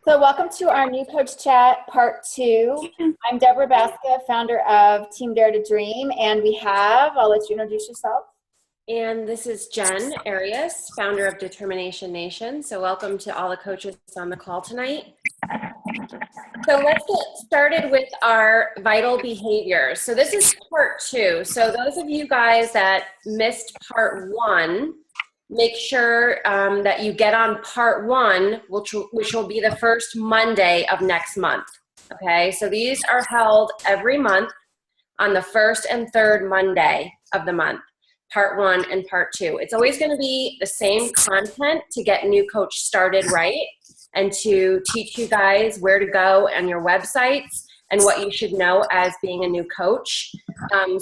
So welcome to our new Coach Chat Part 2. I'm Deborah Baska, founder of Team Dare to Dream, and I'll let you introduce yourself. And this is Jen Arias, founder of Determination Nation. So welcome to all the coaches on the call tonight. So let's get started with our vital behaviors. So this is Part 2. So those of you guys that missed Part 1, make sure that you get on Part 1, which will be the first Monday of next month. Okay, so these are held every month on the first and third Monday of the month. Part 1 and Part 2. It's always going to be the same content to get new coach started right and to teach you guys where to go on your websites and what you should know as being a new coach.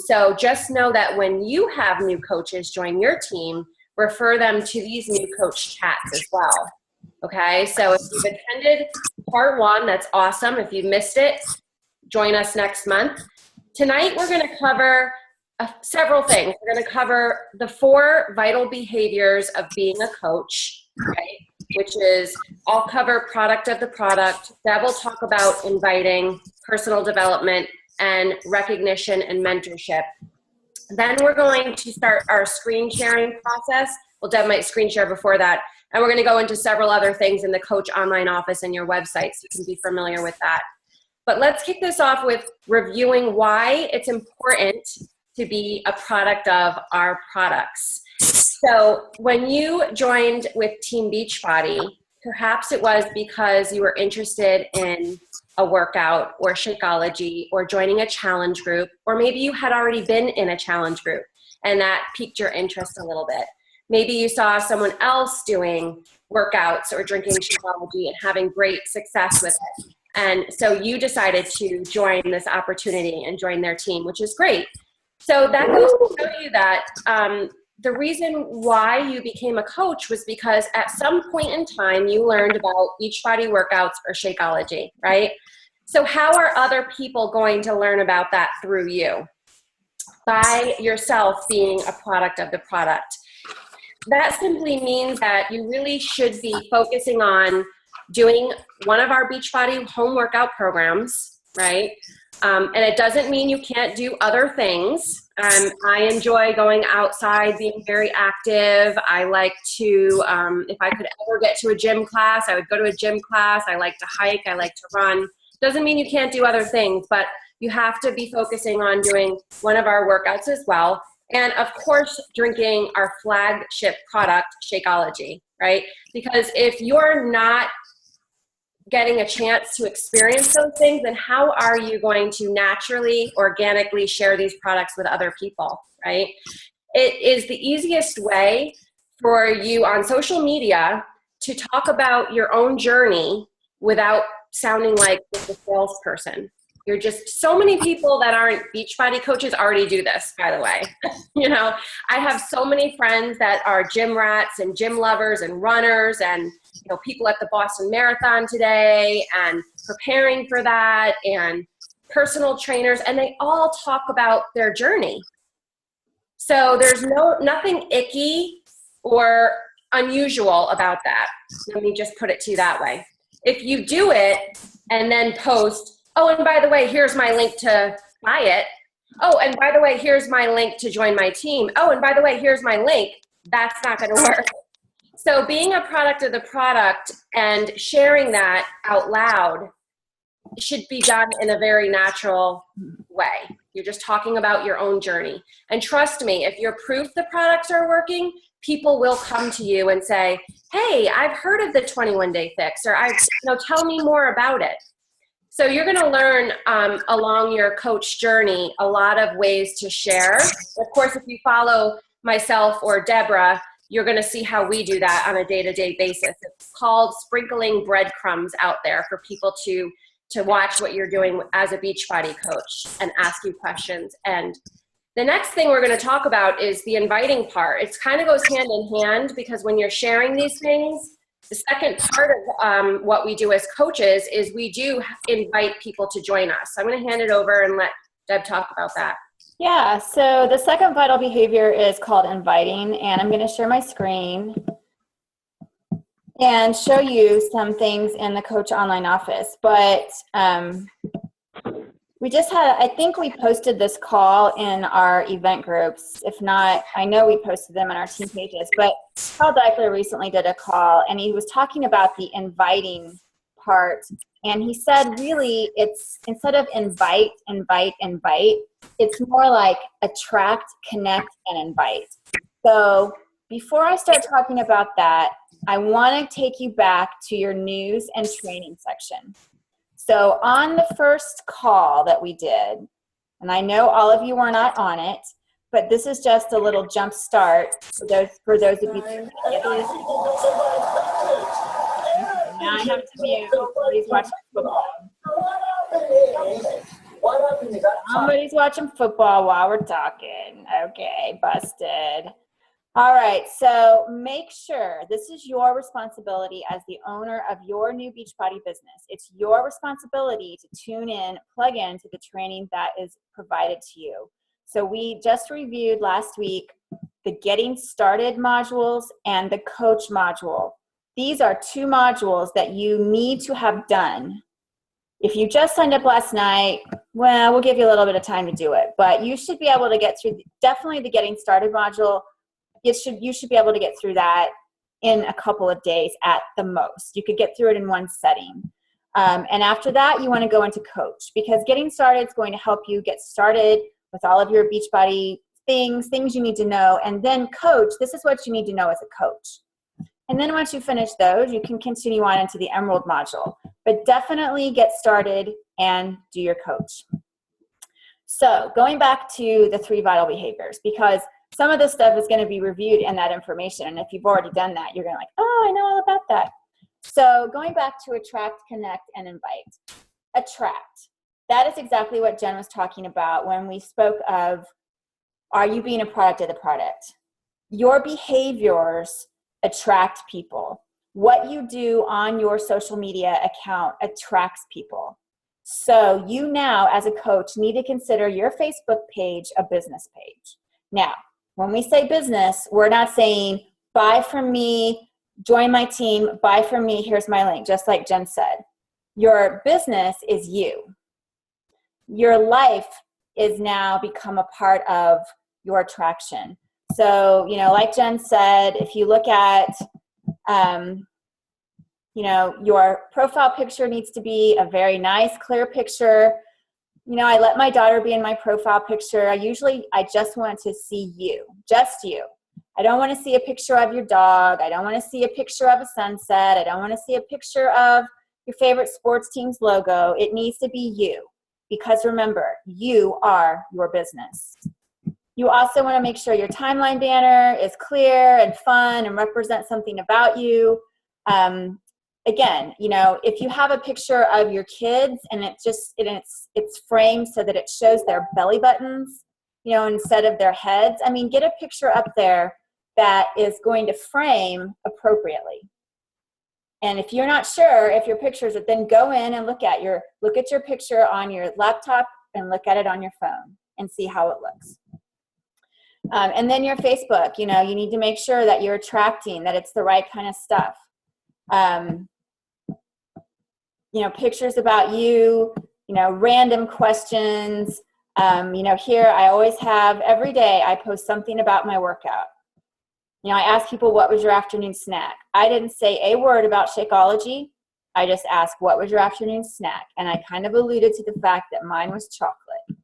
So just know that when you have new coaches join your team, refer them to these new coach chats as well. Okay, so if you've attended Part 1, that's awesome. If you missed it, join us next month. Tonight we're going to cover several things. We're going to cover the 4 vital behaviors of being a coach, right? Which is, I'll cover product of the product. Deb will talk about inviting, personal development, and recognition and mentorship. Then we're going to start our screen sharing process. Well, Deb might screen share before that. And we're going to go into several other things in the Coach Online Office and your website so you can be familiar with that. But let's kick this off with reviewing why it's important to be a product of our products. So when you joined with Team Beachbody, perhaps it was because you were interested in a workout or Shakeology or joining a challenge group, or maybe you had already been in a challenge group and that piqued your interest a little bit. Maybe you saw someone else doing workouts or drinking Shakeology and having great success with it. And so you decided to join this opportunity and join their team, which is great. So that goes to show you that the reason why you became a coach was because at some point in time you learned about Beachbody workouts or Shakeology, right? So how are other people going to learn about that through you? By yourself being a product of the product. That simply means that you really should be focusing on doing one of our Beachbody home workout programs, right? And it doesn't mean you can't do other things. I enjoy going outside, being very active. I like to, if I could ever get to a gym class, I would go to a gym class. I like to hike. I like to run. Doesn't mean you can't do other things, but you have to be focusing on doing one of our workouts as well. And of course, drinking our flagship product, Shakeology, right? Because if you're not getting a chance to experience those things, then how are you going to naturally, organically share these products with other people, right? It is the easiest way for you on social media to talk about your own journey without sounding like a salesperson. You're just, so many people that aren't Beachbody coaches already do this, by the way. You know, I have so many friends that are gym rats and gym lovers and runners and, you know, people at the Boston Marathon today and preparing for that and personal trainers, and they all talk about their journey. So there's nothing icky or unusual about that. Let me just put it to you that way. If you do it and then post, oh, and by the way, here's my link to buy it. Oh, and by the way, here's my link to join my team. Oh, and by the way, here's my link. That's not going to work. So being a product of the product and sharing that out loud should be done in a very natural way. You're just talking about your own journey. And trust me, if you're proof the products are working, people will come to you and say, hey, I've heard of the 21-day fix, or tell me more about it. So you're going to learn along your coach journey a lot of ways to share. Of course, if you follow myself or Deborah, you're going to see how we do that on a day-to-day basis. It's called sprinkling breadcrumbs out there for people to watch what you're doing as a Beachbody coach and ask you questions. And the next thing we're going to talk about is the inviting part. It kind of goes hand in hand because when you're sharing these things, the second part of what we do as coaches is we do invite people to join us. So I'm going to hand it over and let Deb talk about that. Yeah, so the second vital behavior is called inviting, and I'm going to share my screen. and show you some things in the Coach Online office. But we just had, I think we posted this call in our event groups. If not, I know we posted them on our team pages. But Paul Deichler recently did a call, and he was talking about the inviting part. And he said, really, it's instead of invite, it's more like attract, connect, and invite. So before I start talking about that, I want to take you back to your news and training section. So on the first call that we did, and I know all of you were not on it, but this is just a little jump start for those of you who get on it. Now I have to mute. Somebody's watching football. Somebody's watching football while we're talking. Okay, busted. All right, so make sure this is your responsibility as the owner of your new Beachbody business. It's your responsibility to tune in, plug into the training that is provided to you. So we just reviewed last week the Getting Started modules and the Coach module. These are 2 modules that you need to have done. If you just signed up last night, well, we'll give you a little bit of time to do it, but you should be able to get through definitely the Getting Started module. You should be able to get through that in a couple of days at the most. You could get through it in one setting. And after that, you want to go into Coach, because Getting Started is going to help you get started with all of your Beachbody things you need to know. And then Coach, this is what you need to know as a coach. And then once you finish those, you can continue on into the Emerald module. But definitely get started and do your Coach. So going back to the 3 vital behaviors, because some of this stuff is going to be reviewed in that information. And if you've already done that, you're going to like, oh, I know all about that. So going back to attract, connect, and invite. Attract. That is exactly what Jen was talking about when we spoke of, are you being a product of the product? Your behaviors attract people. What you do on your social media account attracts people. So you now, as a coach, need to consider your Facebook page a business page. Now, when we say business, we're not saying buy from me, join my team, buy from me, here's my link, just like Jen said. Your business is you. Your life is now become a part of your attraction. So, like Jen said, if you look at, your profile picture needs to be a very nice, clear picture. I let my daughter be in my profile picture. I just want to see you, just you. I don't want to see a picture of your dog. I don't want to see a picture of a sunset. I don't want to see a picture of your favorite sports team's logo. It needs to be you, because remember, you are your business. You also want to make sure your timeline banner is clear and fun and represents something about you. Again, if you have a picture of your kids and it's framed so that it shows their belly buttons, instead of their heads, get a picture up there that is going to frame appropriately. And if you're not sure if your pictures, then go in and look at your picture on your laptop and look at it on your phone and see how it looks. And then your Facebook, you need to make sure that you're attracting, that it's the right kind of stuff. Pictures about you, random questions. Here I always have, every day I post something about my workout. I ask people, what was your afternoon snack? I didn't say a word about Shakeology. I just asked, what was your afternoon snack? And I kind of alluded to the fact that mine was chocolate,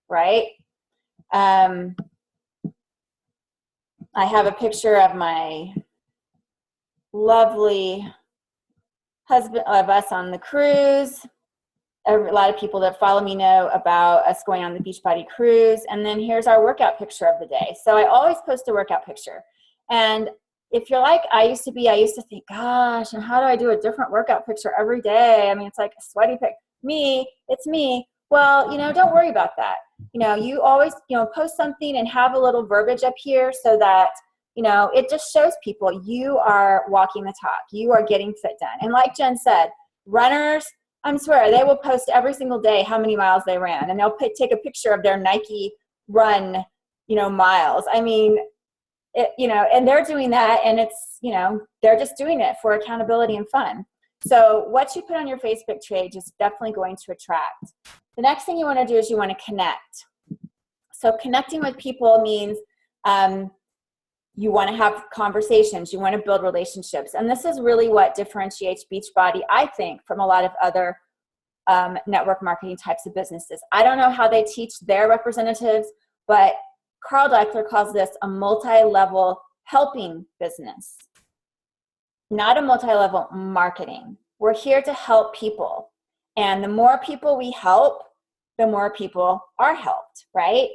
right? I have a picture of my lovely husband, of us on the cruise. A lot of people that follow me know about us going on the Beachbody cruise. And then here's our workout picture of the day. So I always post a workout picture. And if you're like I used to think, gosh, and how do I do a different workout picture every day? It's like a sweaty pic. It's me. Well, don't worry about that. You always, post something and have a little verbiage up here so that, it just shows people you are walking the talk. You are getting fit done. And like Jen said, runners, I swear, they will post every single day how many miles they ran. And they'll take a picture of their Nike run, miles. and they're doing that, and it's, they're just doing it for accountability and fun. So what you put on your Facebook page is definitely going to attract. The next thing you want to do is you want to connect. So connecting with people means you want to have conversations, you want to build relationships. And this is really what differentiates Beachbody, I think, from a lot of other network marketing types of businesses. I don't know how they teach their representatives, but Carl Deichler calls this a multi-level helping business, not a multi-level marketing. We're here to help people. And the more people we help, the more people are helped, right?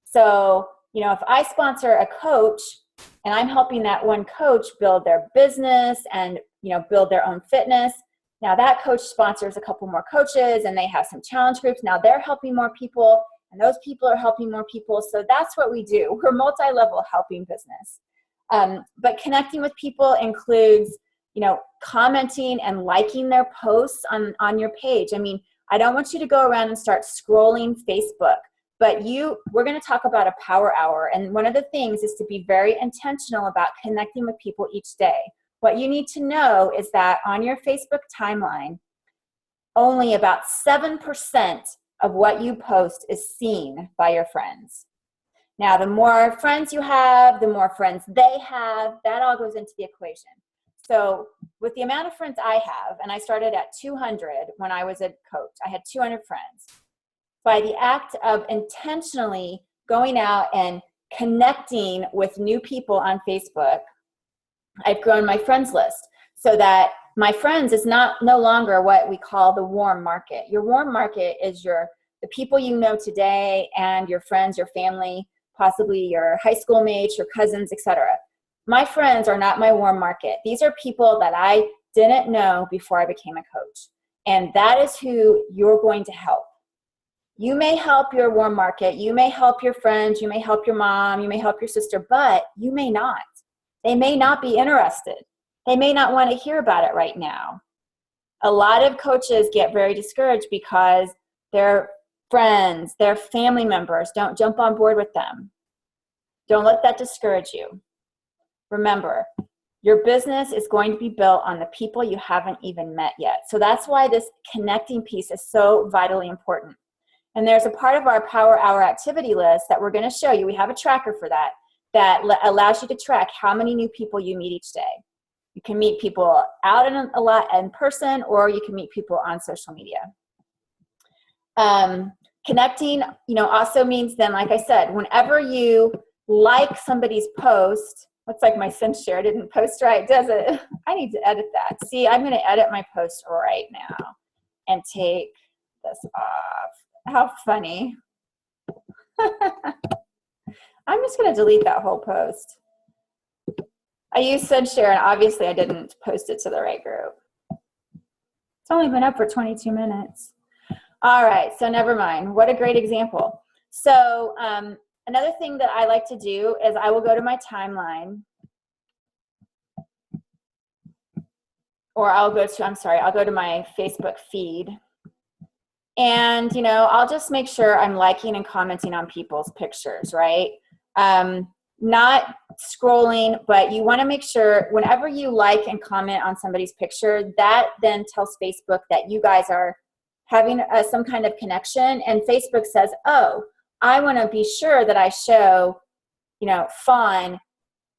So, if I sponsor a coach and I'm helping that one coach build their business and, build their own fitness, now that coach sponsors a couple more coaches and they have some challenge groups. Now they're helping more people and those people are helping more people. So that's what we do. We're multi-level helping business. But connecting with people includes, commenting and liking their posts on your page. I mean, I don't want you to go around and start scrolling Facebook, but we're going to talk about a power hour. And one of the things is to be very intentional about connecting with people each day. What you need to know is that on your Facebook timeline, only about 7% of what you post is seen by your friends. Now, the more friends you have, the more friends they have, that all goes into the equation. So with the amount of friends I have, and I started at 200 when I was a coach, I had 200 friends. By the act of intentionally going out and connecting with new people on Facebook, I've grown my friends list so that my friends is no longer what we call the warm market. Your warm market is the people you know today and your friends, your family, possibly your high school mates, your cousins, etc. My friends are not my warm market. These are people that I didn't know before I became a coach. And that is who you're going to help. You may help your warm market. You may help your friends. You may help your mom. You may help your sister, but you may not. They may not be interested. They may not want to hear about it right now. A lot of coaches get very discouraged because their friends, their family members don't jump on board with them. Don't let that discourage you. Remember, your business is going to be built on the people you haven't even met yet. So that's why this connecting piece is so vitally important. And there's a part of our Power Hour activity list that we're going to show you. We have a tracker for that allows you to track how many new people you meet each day. You can meet people out a lot in person, or you can meet people on social media. Connecting, also means then, like I said, whenever you like somebody's post, looks like my send share didn't post right, does it? I need to edit that. See, I'm going to edit my post right now and take this off. How funny. I'm just going to delete that whole post. I used send share, and obviously I didn't post it to the right group. It's only been up for 22 minutes. All right, so never mind. What a great example. So another thing that I like to do is I will go to my timeline, or I'll go to my Facebook feed. And, I'll just make sure I'm liking and commenting on people's pictures, right? Not scrolling, but you want to make sure whenever you like and comment on somebody's picture, that then tells Facebook that you guys are having some kind of connection. And Facebook says, oh, I want to be sure that I show, Fawn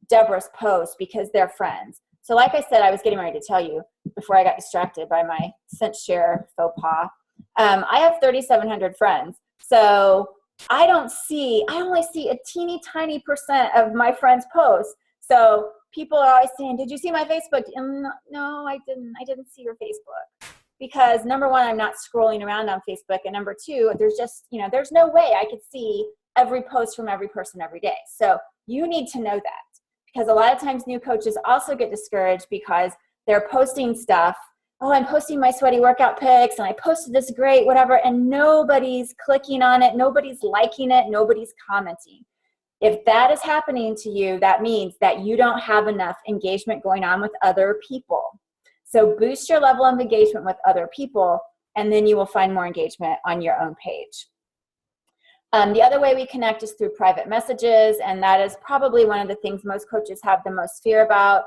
Deborah's post because they're friends. So like I said, I was getting ready to tell you before I got distracted by my sent share faux pas. I have 3,700 friends. So I only see a teeny tiny percent of my friends' posts. So people are always saying, did you see my Facebook? No, I didn't see your Facebook. Because number one, I'm not scrolling around on Facebook. And number two, there's no way I could see every post from every person every day. So you need to know that. Because a lot of times new coaches also get discouraged because they're posting stuff. Oh, I'm posting my sweaty workout pics and I posted this great, whatever, and nobody's clicking on it, nobody's liking it, nobody's commenting. If that is happening to you, that means that you don't have enough engagement going on with other people. So boost your level of engagement with other people, and then you will find more engagement on your own page. The other way we connect is through private messages, and that is probably one of the things most coaches have the most fear about.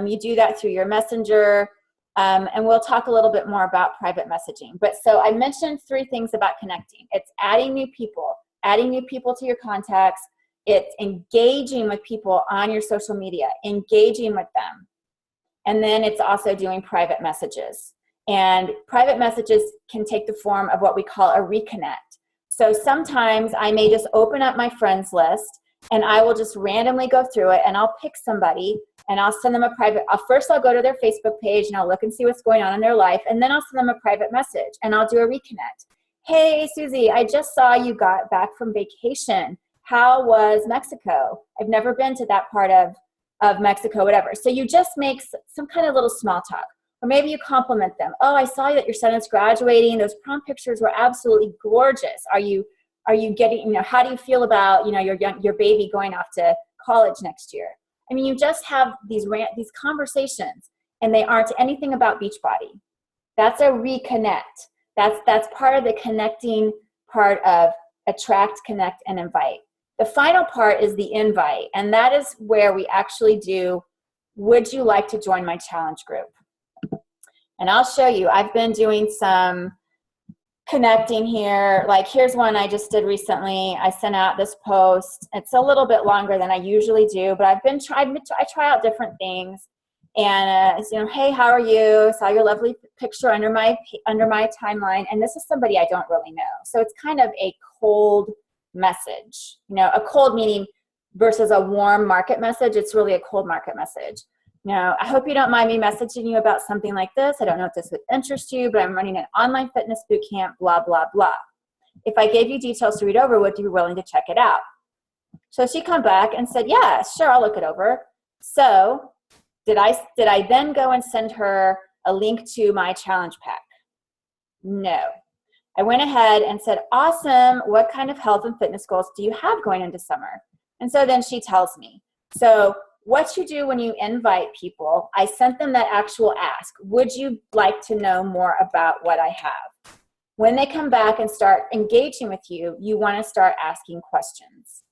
You do that through your messenger, and we'll talk a little bit more about private messaging. But so I mentioned 3 things about connecting. It's adding new people to your contacts. It's engaging with people on your social media, engaging with them. And then it's also doing private messages. And private messages can take the form of what we call a reconnect. So sometimes I may just open up my friends list and I will just randomly go through it, and I'll pick somebody and I'll send them a private, first I'll go to their Facebook page and I'll look and see what's going on in their life, and then I'll send them a private message and I'll do a reconnect. Hey, Susie, I just saw you got back from vacation. How was Mexico? I've never been to that part of Mexico, whatever. So you just make some kind of little small talk. Or maybe you compliment them. Oh, I saw that your son is graduating. Those prom pictures were absolutely gorgeous. Are you getting, how do you feel about, your baby going off to college next year? I mean, you just have these conversations, and they aren't anything about Beachbody. That's a reconnect. That's part of the connecting part of attract, connect, and invite. The final part is the invite, and that is where we actually do, would you like to join my challenge group? And I'll show you. I've been doing some connecting here. Like, here's one I just did recently. I sent out this post. It's a little bit longer than I usually do, but I try out different things. And hey, how are you? Saw your lovely picture under my timeline. And this is somebody I don't really know. So it's kind of a cold message. A cold meaning versus a warm market message. It's really a cold market message. I hope you don't mind me messaging you about something like this. I don't know if this would interest you, but I'm running an online fitness boot camp, blah, blah, blah. If I gave you details to read over, would you be willing to check it out? So she come back and said, yeah, sure, I'll look it over. So did I then go and send her a link to my challenge pack? No. I went ahead and said, awesome, what kind of health and fitness goals do you have going into summer? And so then she tells me. So what you do when you invite people, I sent them that actual ask. Would you like to know more about what I have? When they come back and start engaging with you, you want to start asking questions.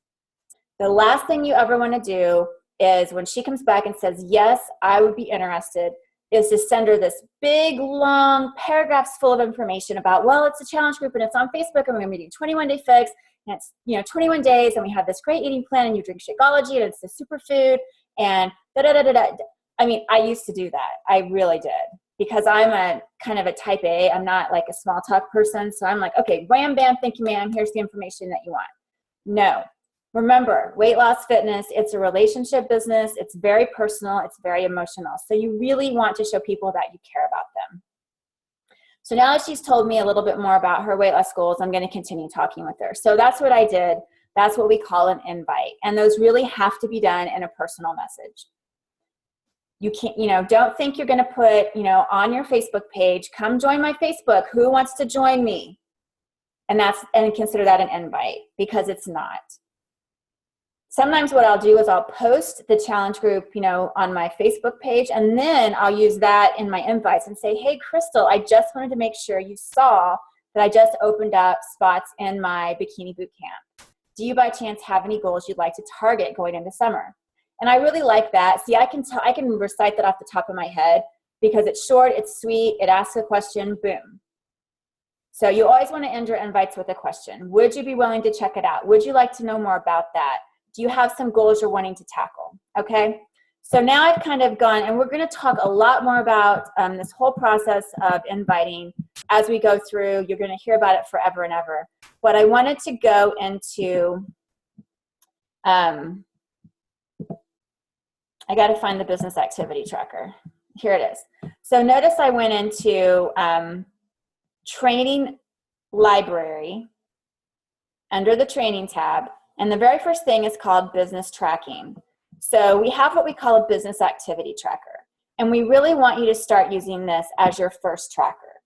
The last thing you ever want to do is when she comes back and says, yes, I would be interested, is to send her this big, long paragraphs full of information about, well, it's a challenge group and it's on Facebook and we're going to be doing 21-day fix. And it's 21 days and we have this great eating plan and you drink Shakeology and it's the superfood and da-da-da-da-da. I mean, I used to do that. I really did, because I'm a kind of a type A. I'm not like a small talk person. So I'm like, okay, wham, bam, thank you, ma'am. Here's the information that you want. No. Remember, weight loss fitness, it's a relationship business. It's very personal. It's very emotional. So you really want to show people that you care about them. So now that she's told me a little bit more about her weight loss goals, I'm going to continue talking with her. So that's what I did. That's what we call an invite. And those really have to be done in a personal message. You can't, don't think you're going to put, on your Facebook page, come join my Facebook. Who wants to join me? And consider that an invite, because it's not. Sometimes what I'll do is I'll post the challenge group, on my Facebook page, and then I'll use that in my invites and say, hey, Crystal, I just wanted to make sure you saw that I just opened up spots in my bikini boot camp. Do you by chance have any goals you'd like to target going into summer? And I really like that. See, I can recite that off the top of my head because it's short, it's sweet, it asks a question, boom. So you always want to end your invites with a question. Would you be willing to check it out? Would you like to know more about that? Do you have some goals you're wanting to tackle? Okay. So now I've kind of gone, and we're going to talk a lot more about this whole process of inviting as we go through. You're going to hear about it forever and ever. But I wanted to go into, I got to find the business activity tracker. Here it is. So notice I went into training library under the training tab. And the very first thing is called business tracking. So we have what we call a business activity tracker. And we really want you to start using this as your first tracker,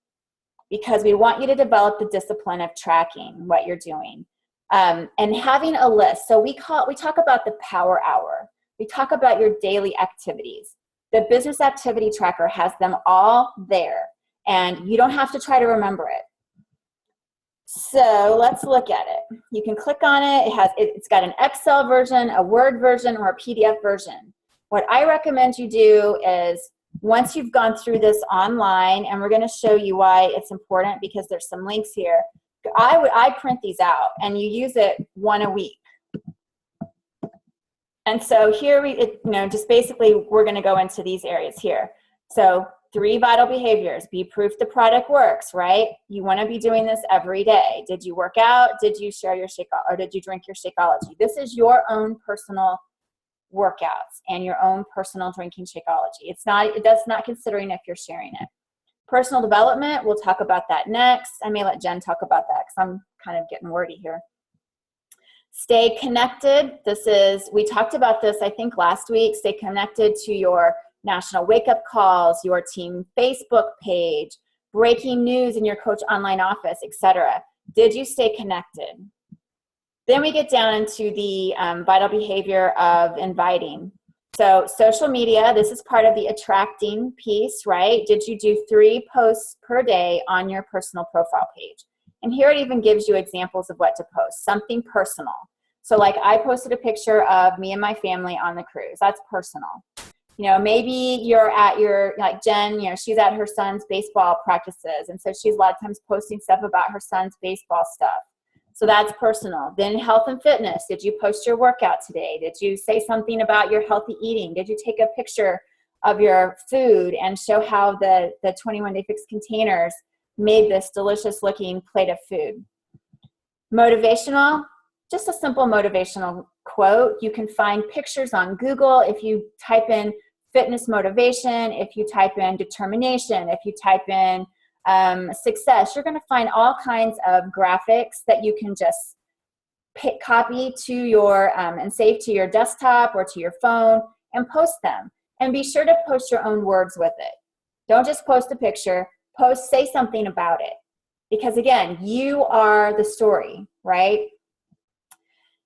because we want you to develop the discipline of tracking what you're doing and having a list. So we talk about the power hour. We talk about your daily activities. The business activity tracker has them all there, and you don't have to try to remember it. So let's look at it. You can click on it. It's got an Excel version, a Word version, or a PDF version. What I recommend you do is once you've gone through this online, and we're going to show you why it's important because there's some links here. I print these out, and you use it one a week. And so here just basically we're going to go into these areas here. So 3 vital behaviors. Be proof the product works, right? You want to be doing this every day. Did you work out? Did you share your Shakeology, or did you drink your Shakeology? This is your own personal workouts and your own personal drinking Shakeology. It does not considering if you're sharing it. Personal development, we'll talk about that next. I may let Jen talk about that because I'm kind of getting wordy here. Stay connected. We talked about this, I think, last week. Stay connected to your national wake-up calls, your team Facebook page, breaking news in your coach online office, etc. Did you stay connected? Then we get down into the vital behavior of inviting. So social media, this is part of the attracting piece, right? Did you do 3 posts per day on your personal profile page? And here it even gives you examples of what to post, something personal. So like I posted a picture of me and my family on the cruise. That's personal. Maybe you're at like Jen, she's at her son's baseball practices. And so she's a lot of times posting stuff about her son's baseball stuff. So that's personal. Then health and fitness. Did you post your workout today? Did you say something about your healthy eating? Did you take a picture of your food and show how the 21 Day Fix containers made this delicious looking plate of food? Motivational, just a simple motivational quote. You can find pictures on Google if you type in fitness motivation, if you type in determination, if you type in success. You're going to find all kinds of graphics that you can just copy to your and save to your desktop or to your phone and post them. And be sure to post your own words with it. Don't just post a picture. Say something about it. Because again, you are the story, right?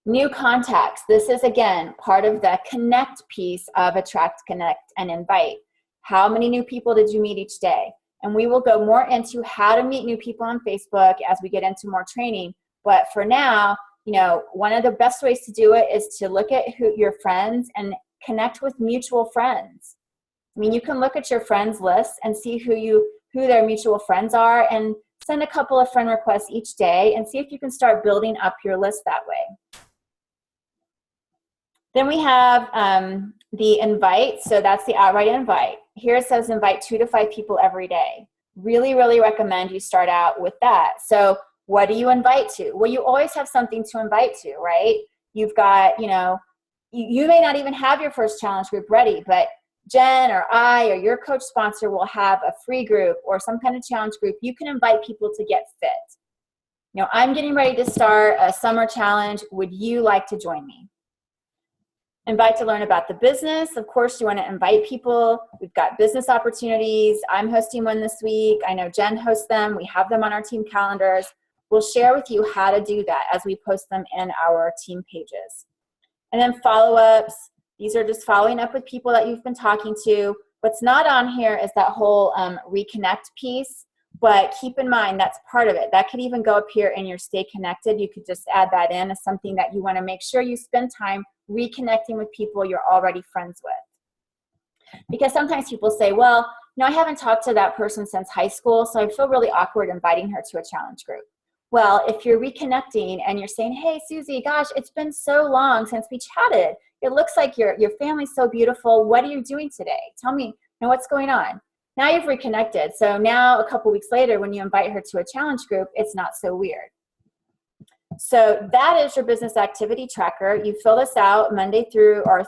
New contacts. This is, again, part of the connect piece of attract, connect, and invite. How many new people did you meet each day? And we will go more into how to meet new people on Facebook as we get into more training. But for now, one of the best ways to do it is to look at your friends and connect with mutual friends. I mean, you can look at your friends list and see who their mutual friends are, and send a couple of friend requests each day and see if you can start building up your list that way. Then we have the invite. So that's the outright invite. Here it says invite 2 to 5 people every day. Really, really recommend you start out with that. So what do you invite to? Well, you always have something to invite to, right? You've got, you may not even have your first challenge group ready, but Jen or I or your coach sponsor will have a free group or some kind of challenge group. You can invite people to get fit. I'm getting ready to start a summer challenge. Would you like to join me? Invite to learn about the business. Of course, you want to invite people. We've got business opportunities. I'm hosting one this week. I know Jen hosts them. We have them on our team calendars. We'll share with you how to do that as we post them in our team pages. And then follow-ups. These are just following up with people that you've been talking to. What's not on here is that whole reconnect piece, but keep in mind that's part of it. That could even go up here in your stay connected. You could just add that in as something that you want to make sure you spend time reconnecting with people you're already friends with. Because sometimes people say, well, I haven't talked to that person since high school, so I feel really awkward inviting her to a challenge group. Well, if you're reconnecting and you're saying, hey, Susie, gosh, it's been so long since we chatted. It looks like your family's so beautiful. What are you doing today? Tell me, what's going on? Now you've reconnected. So now a couple weeks later, when you invite her to a challenge group, it's not so weird. So that is your business activity tracker. You fill this out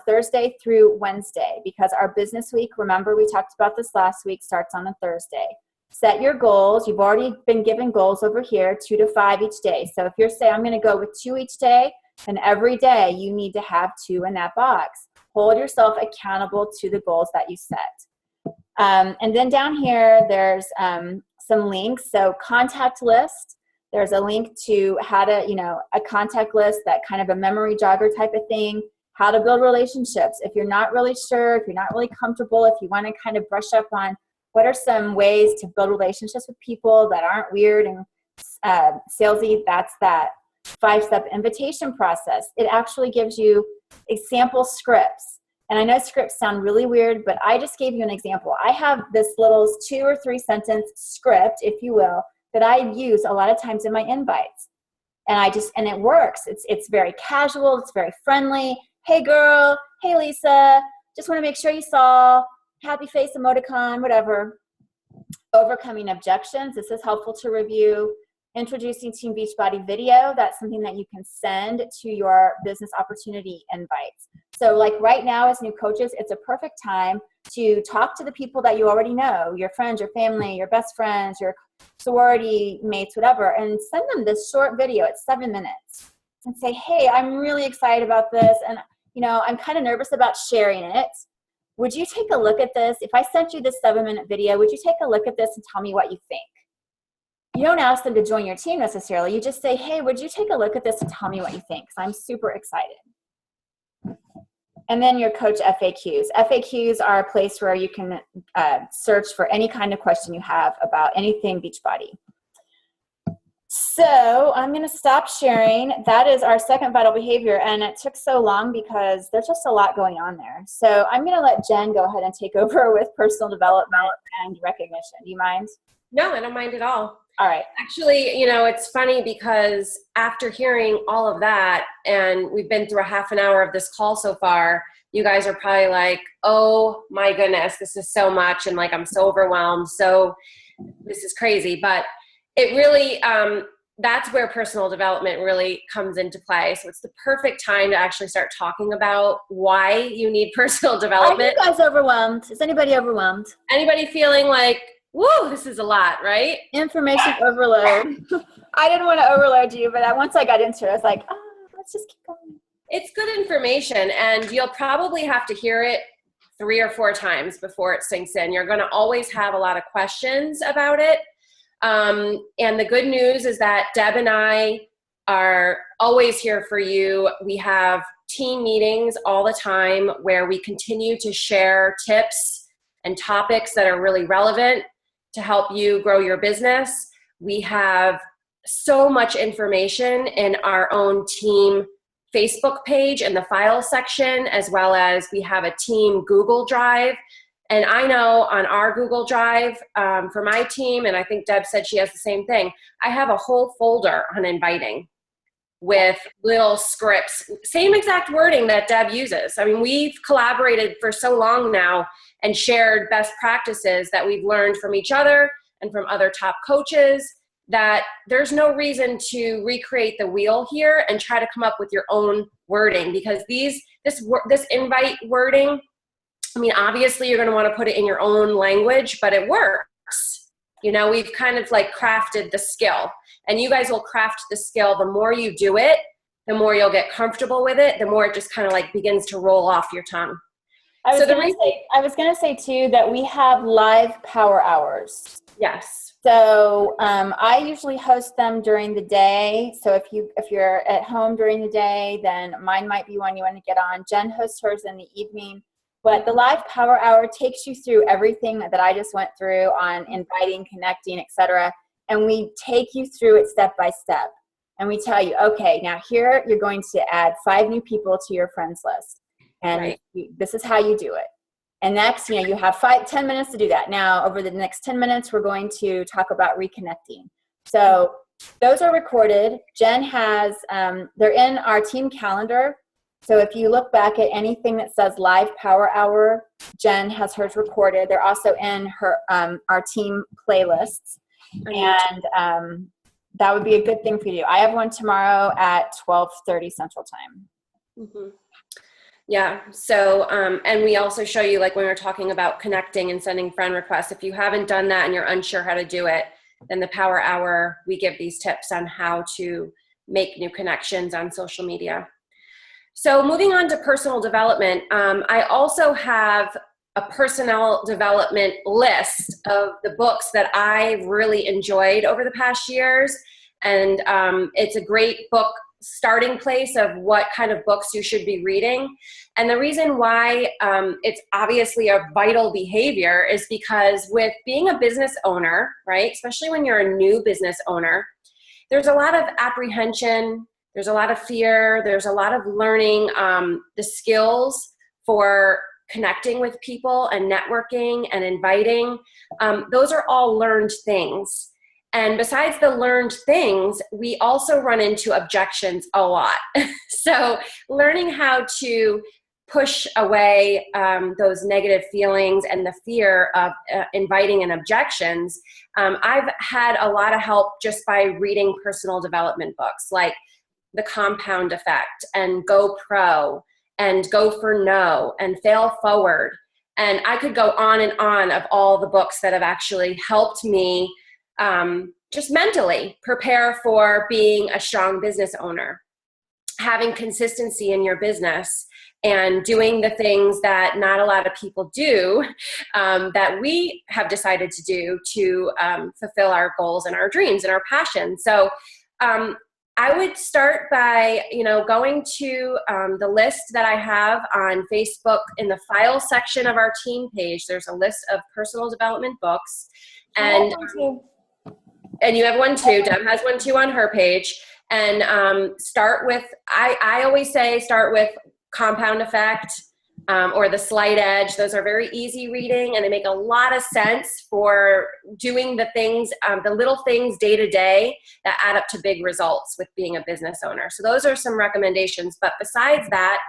Thursday through Wednesday, because our business week, remember we talked about this last week, starts on a Thursday. Set your goals. You've already been given goals over here, 2 to 5 each day. So if you're saying I'm going to go with 2 each day, then every day you need to have 2 in that box. Hold yourself accountable to the goals that you set. And then down here, there's some links. So contact list. There's a link to how to, a contact list, that kind of a memory jogger type of thing. How to build relationships. If you're not really sure, if you're not really comfortable, if you want to kind of brush up on what are some ways to build relationships with people that aren't weird and salesy, that's that 5-step invitation process. It actually gives you example scripts. And I know scripts sound really weird, but I just gave you an example. I have this little 2 or 3 sentence script, if you will, that I use a lot of times in my invites. And it works. It's very casual. It's very friendly. Hey girl, hey Lisa, just want to make sure you saw, happy face emoticon, whatever. Overcoming objections. This is helpful to review. Introducing Team Beachbody video. That's something that you can send to your business opportunity invites. So like right now as new coaches, it's a perfect time to talk to the people that you already know, your friends, your family, your best friends, your sorority mates, whatever, and send them this short video. It's 7 minutes and say, hey, I'm really excited about this. And I'm kind of nervous about sharing it. Would you take a look at this? If I sent you this 7-minute video, would you take a look at this and tell me what you think? You don't ask them to join your team necessarily. You just say, hey, would you take a look at this and tell me what you think? Because I'm super excited. And then your coach FAQs. FAQs are a place where you can search for any kind of question you have about anything Beachbody. So I'm going to stop sharing. That is our second vital behavior. And it took so long because there's just a lot going on there. So I'm going to let Jen go ahead and take over with personal development and recognition. Do you mind? No, I don't mind at all. All right. Actually, it's funny because after hearing all of that, and we've been through a half an hour of this call so far, you guys are probably like, oh my goodness, this is so much. And like, I'm so overwhelmed. So this is crazy. But it really, that's where personal development really comes into play. So it's the perfect time to actually start talking about why you need personal development. Are you guys overwhelmed? Is anybody overwhelmed? Anybody feeling like, whoa, this is a lot, right? Information overload. I didn't want to overload you, but once I got into it, I was like, let's just keep going. It's good information, and you'll probably have to hear it 3 or 4 times before it sinks in. You're going to always have a lot of questions about it. And the good news is that Deb and I are always here for you. We have team meetings all the time where we continue to share tips and topics that are really relevant to help you grow your business. We have so much information in our own team Facebook page in the file section, as well as we have a team Google Drive. And I know on our Google Drive for my team, and I think Deb said she has the same thing, I have a whole folder on inviting with little scripts, same exact wording that Deb uses. I mean, we've collaborated for so long now and shared best practices that we've learned from each other and from other top coaches, that there's no reason to recreate the wheel here and try to come up with your own wording, because this invite wording, I mean, obviously you're going to want to put it in your own language, but it works. We've kind of like crafted the skill, and you guys will craft the skill. The more you do it, the more you'll get comfortable with it, the more it just kind of like begins to roll off your tongue. I was going to say too that we have live power hours. Yes. So I usually host them during the day. So if you're at home during the day, then mine might be one you want to get on. Jen hosts hers in the evening. But the live power hour takes you through everything that I just went through on inviting, connecting, etc. And we take you through it step by step. And we tell you, okay, now here you're going to add 5 new people to your friends list. And this is how you do it. And next, you have 10 minutes to do that. Now, over the next 10 minutes, we're going to talk about reconnecting. So those are recorded. Jen has, they're in our team calendar. So if you look back at anything that says live power hour, Jen has hers recorded. They're also in her our team playlists. And that would be a good thing for you. I have one tomorrow at 12:30 Central Time. Mm-hmm. Yeah. So, and we also show you, like when we're talking about connecting and sending friend requests, if you haven't done that and you're unsure how to do it, then the power hour, we give these tips on how to make new connections on social media. So moving on to personal development, I also have a personal development list of the books that I really enjoyed over the past years. And it's a great book starting place of what kind of books you should be reading. And the reason why it's obviously a vital behavior is because with being a business owner, right, especially when you're a new business owner, there's a lot of apprehension, there's a lot of fear, there's a lot of learning the skills for connecting with people and networking and inviting. Those are all learned things. And besides the learned things, we also run into objections a lot. So learning how to push away those negative feelings and the fear of inviting and objections. I've had a lot of help just by reading personal development books like The Compound Effect and Go Pro and Go for No and Fail Forward. And I could go on and on of all the books that have actually helped me just mentally prepare for being a strong business owner, having consistency in your business, and doing the things that not a lot of people do that we have decided to do to fulfill our goals and our dreams and our passions. So I would start by, going to the list that I have on Facebook in the file section of our team page. There's a list of personal development books, and you have one too. Deb has one too on her page. And start with, I always say, start with Compound Effect or The Slight Edge. Those are very easy reading, and they make a lot of sense for doing the things, the little things day to day that add up to big results with being a business owner. So those are some recommendations. But besides that,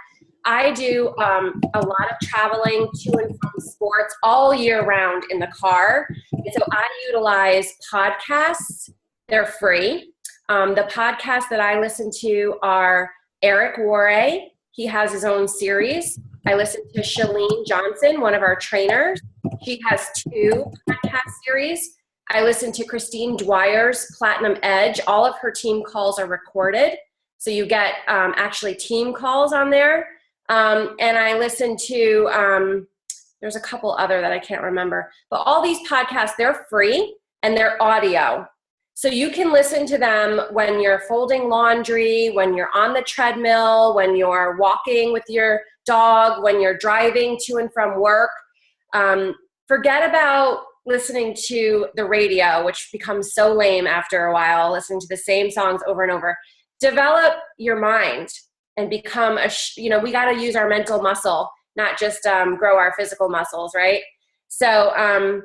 I do a lot of traveling to and from sports all year round in the car. And so I utilize podcasts. They're free. The podcasts that I listen to are Eric Worre. He has his own series. I listen to Shalene Johnson, one of our trainers. She has 2 podcast series. I listen to Christine Dwyer's Platinum Edge. All of her team calls are recorded. So you get actually team calls on there. And I listen to, there's a couple other that I can't remember. But all these podcasts, they're free and they're audio. So you can listen to them when you're folding laundry, when you're on the treadmill, when you're walking with your dog, when you're driving to and from work. Forget about listening to the radio, which becomes so lame after a while, listening to the same songs over and over. Develop your mind and become we got to use our mental muscle, not just grow our physical muscles, right? So,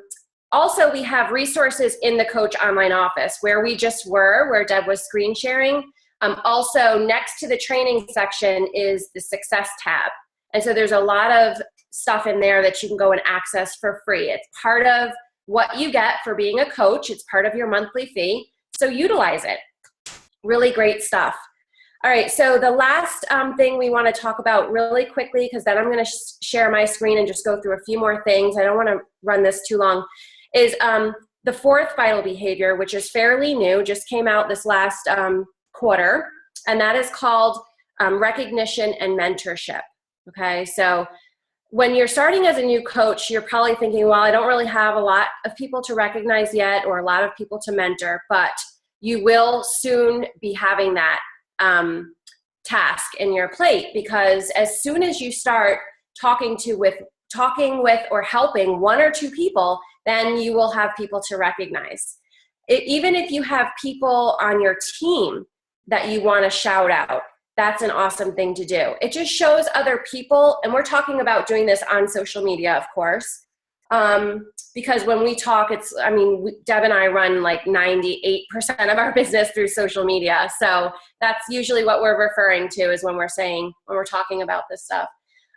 also, we have resources in the Coach Online Office where we just were, where Deb was screen sharing. Also, next to the training section is the Success tab. And so there's a lot of stuff in there that you can go and access for free. It's part of what you get for being a coach. It's part of your monthly fee. So utilize it. Really great stuff. All right, so the last thing we want to talk about really quickly, because then I'm going to share my screen and just go through a few more things. I don't want to run this too long. Is the 4th vital behavior, which is fairly new, just came out this last quarter, and that is called recognition and mentorship. Okay, so when you're starting as a new coach, you're probably thinking, well, I don't really have a lot of people to recognize yet or a lot of people to mentor, but you will soon be having that task in your plate, because as soon as you start talking with or helping 1 or 2 people, then you will have people to recognize. Even if you have people on your team that you want to shout out, that's an awesome thing to do. It just shows other people, and we're talking about doing this on social media, of course, because when we talk, Deb and I run like 98% of our business through social media. So that's usually what we're referring to is when we're talking about this stuff.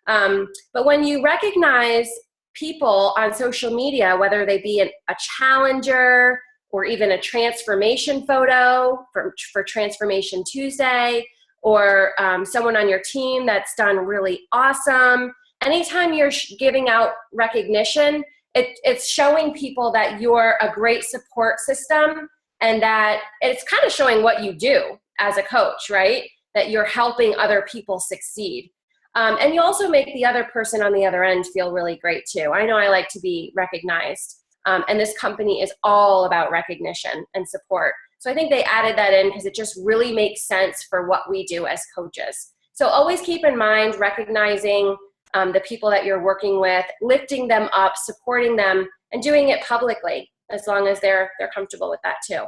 But when you recognize people on social media, whether they be a challenger or even a transformation photo for Transformation Tuesday, or someone on your team that's done really awesome, anytime you're giving out recognition, it's showing people that you're a great support system, and that it's kind of showing what you do as a coach, right? That you're helping other people succeed. And you also make the other person on the other end feel really great too. I know I like to be recognized, and this company is all about recognition and support. So I think they added that in because it just really makes sense for what we do as coaches. So always keep in mind recognizing the people that you're working with, lifting them up, supporting them, and doing it publicly, as long as they're comfortable with that too.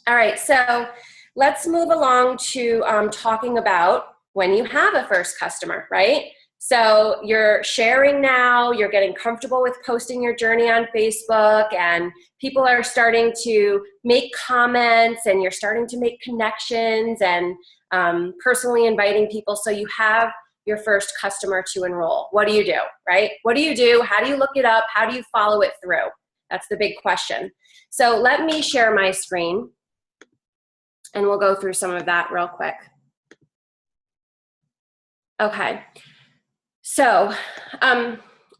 All right, so let's move along to talking about when you have a first customer, right? So you're sharing now, you're getting comfortable with posting your journey on Facebook, and people are starting to make comments, and you're starting to make connections and personally inviting people. So you have your first customer to enroll. What do you do, right? What do you do? How do you look it up? How do you follow it through? That's the big question. So let me share my screen, and we'll go through some of that real quick. Okay. So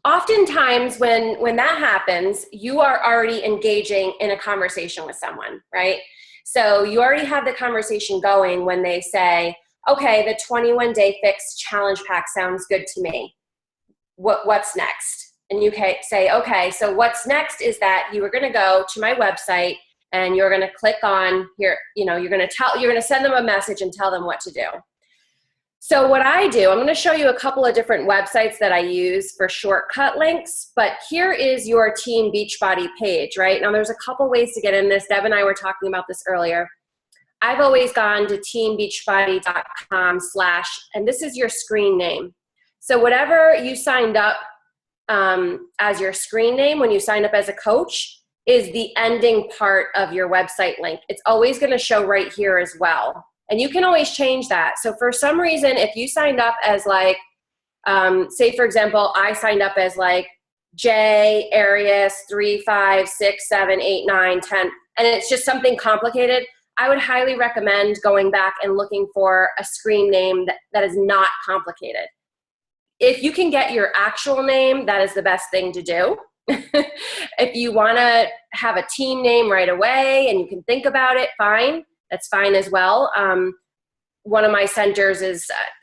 oftentimes when that happens, you are already engaging in a conversation with someone, right? So you already have the conversation going when they say, okay, the 21-day fix challenge pack sounds good to me. What's next? And you can say, okay, so what's next is that you are going to go to my website and you're going to click on here, you're going to send them a message and tell them what to do. So what I do, I'm going to show you a couple of different websites that I use for shortcut links, but here is your Team Beachbody page, right? Now there's a couple ways to get in this. Deb and I were talking about this earlier. I've always gone to teambeachbody.com/ and this is your screen name. So whatever you signed up as your screen name when you sign up as a coach is the ending part of your website link. It's always going to show right here as well. And you can always change that. So for some reason, if you signed up as like, say for example, I signed up as like J Arias 3, 5, 6, 7, 8, 9, 10, and it's just something complicated, I would highly recommend going back and looking for a screen name that is not complicated. If you can get your actual name, that is the best thing to do. If you want to have a team name right away and you can think about it, fine. That's fine as well. One of my centers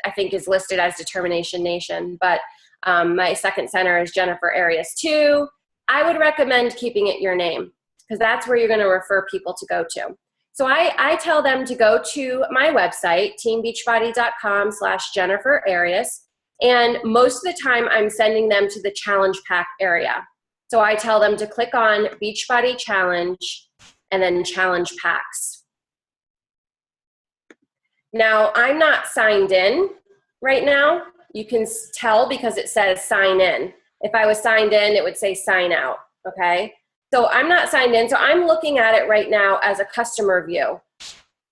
I think is listed as Determination Nation, but my second center is Jennifer Arias 2. I would recommend keeping it your name because that's where you're going to refer people to go to. So I tell them to go to my website, teambeachbody.com/ Jennifer Arias. And most of the time I'm sending them to the challenge pack area. So I tell them to click on Beachbody Challenge and then challenge packs. Now I'm not signed in right now. You can tell because it says sign in. If I was signed in, it would say sign out, okay? So I'm not signed in, so I'm looking at it right now as a customer view.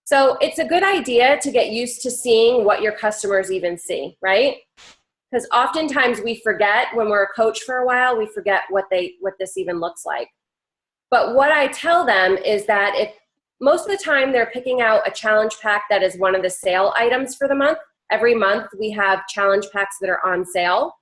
So it's a good idea to get used to seeing what your customers even see, right? Because oftentimes we forget when we're a coach for a while, we forget what this even looks like. But what I tell them is that if most of the time they're picking out a challenge pack that is one of the sale items for the month. Every month we have challenge packs that are on sale.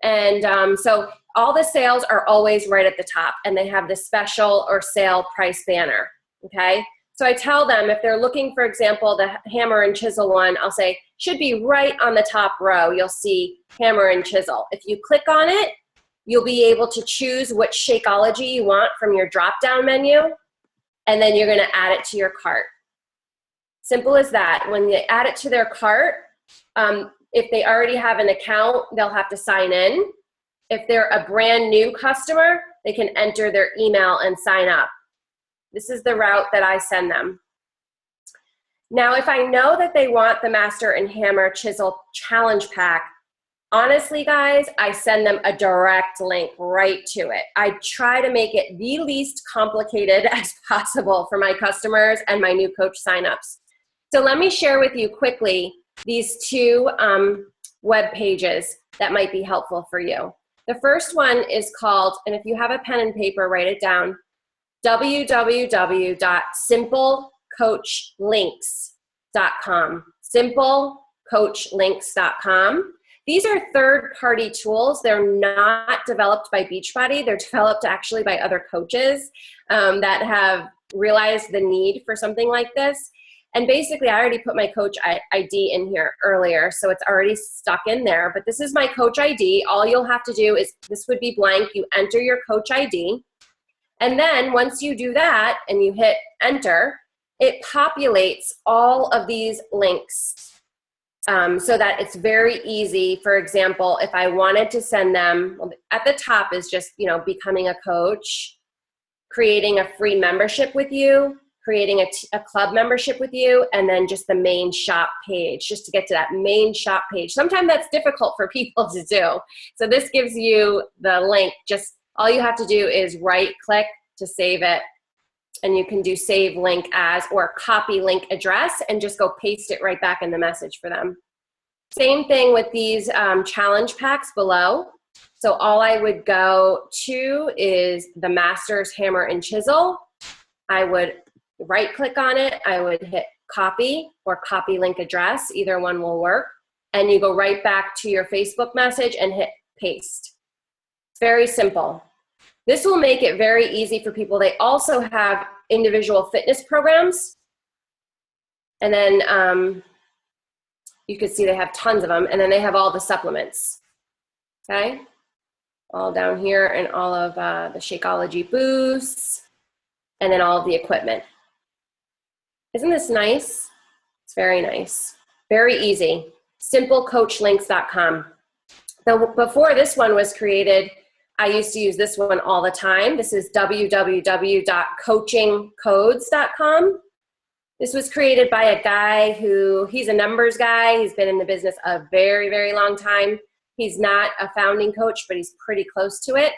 And so all the sales are always right at the top and they have the special or sale price banner, okay? So I tell them if they're looking, for example, the hammer and chisel one, I'll say, should be right on the top row. You'll see hammer and chisel. If you click on it, you'll be able to choose which Shakeology you want from your drop-down menu, and then you're gonna add it to your cart. Simple as that. When you add it to their cart, if they already have an account, they'll have to sign in. If they're a brand new customer, they can enter their email and sign up. This is the route that I send them. Now, if I know that they want the Master and Hammer Chisel Challenge Pack, honestly, guys, I send them a direct link right to it. I try to make it the least complicated as possible for my customers and my new coach signups. So let me share with you quickly these two web pages that might be helpful for you. The first one is called, and if you have a pen and paper, write it down, www.simplecoachlinks.com. Simplecoachlinks.com. These are third-party tools. They're not developed by Beachbody. They're developed actually by other coaches that have realized the need for something like this. And basically, I already put my coach ID in here earlier, so it's already stuck in there. But this is my coach ID. All you'll have to do is, this would be blank. You enter your coach ID. And then once you do that and you hit enter, it populates all of these links so that it's very easy. For example, if I wanted to send them, well, at the top is just, becoming a coach, creating a free membership with you, creating a club membership with you, and then just the main shop page, just to get to that main shop page. Sometimes that's difficult for people to do. So this gives you the link. Just all you have to do is right click to save it, and you can do save link as or copy link address and just go paste it right back in the message for them. Same thing with these challenge packs below. So all I would go to is the Masters Hammer and Chisel. I would right click on it. I would hit copy or copy link address. Either one will work. And you go right back to your Facebook message and hit paste. It's very simple. This will make it very easy for people. They also have individual fitness programs. And then you can see they have tons of them. And then they have all the supplements. Okay? All down here, and all of the Shakeology boosts. And then all of the equipment. Isn't this nice? It's very nice. Very easy. Simplecoachlinks.com. Before this one was created, I used to use this one all the time. This is www.coachingcodes.com. This was created by a guy he's a numbers guy. He's been in the business a very, very long time. He's not a founding coach, but he's pretty close to it.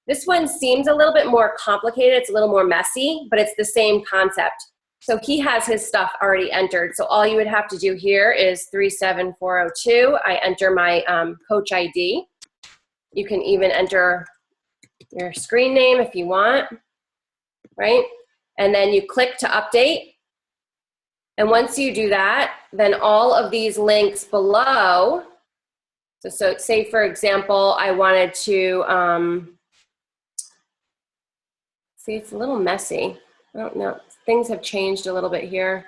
This one seems a little bit more complicated. It's a little more messy, but it's the same concept. So he has his stuff already entered. So all you would have to do here is 37402. I enter my coach ID. You can even enter your screen name if you want, right? And then you click to update. And once you do that, then all of these links below, so say for example, I wanted to, see, it's a little messy. I don't know. Things have changed a little bit here.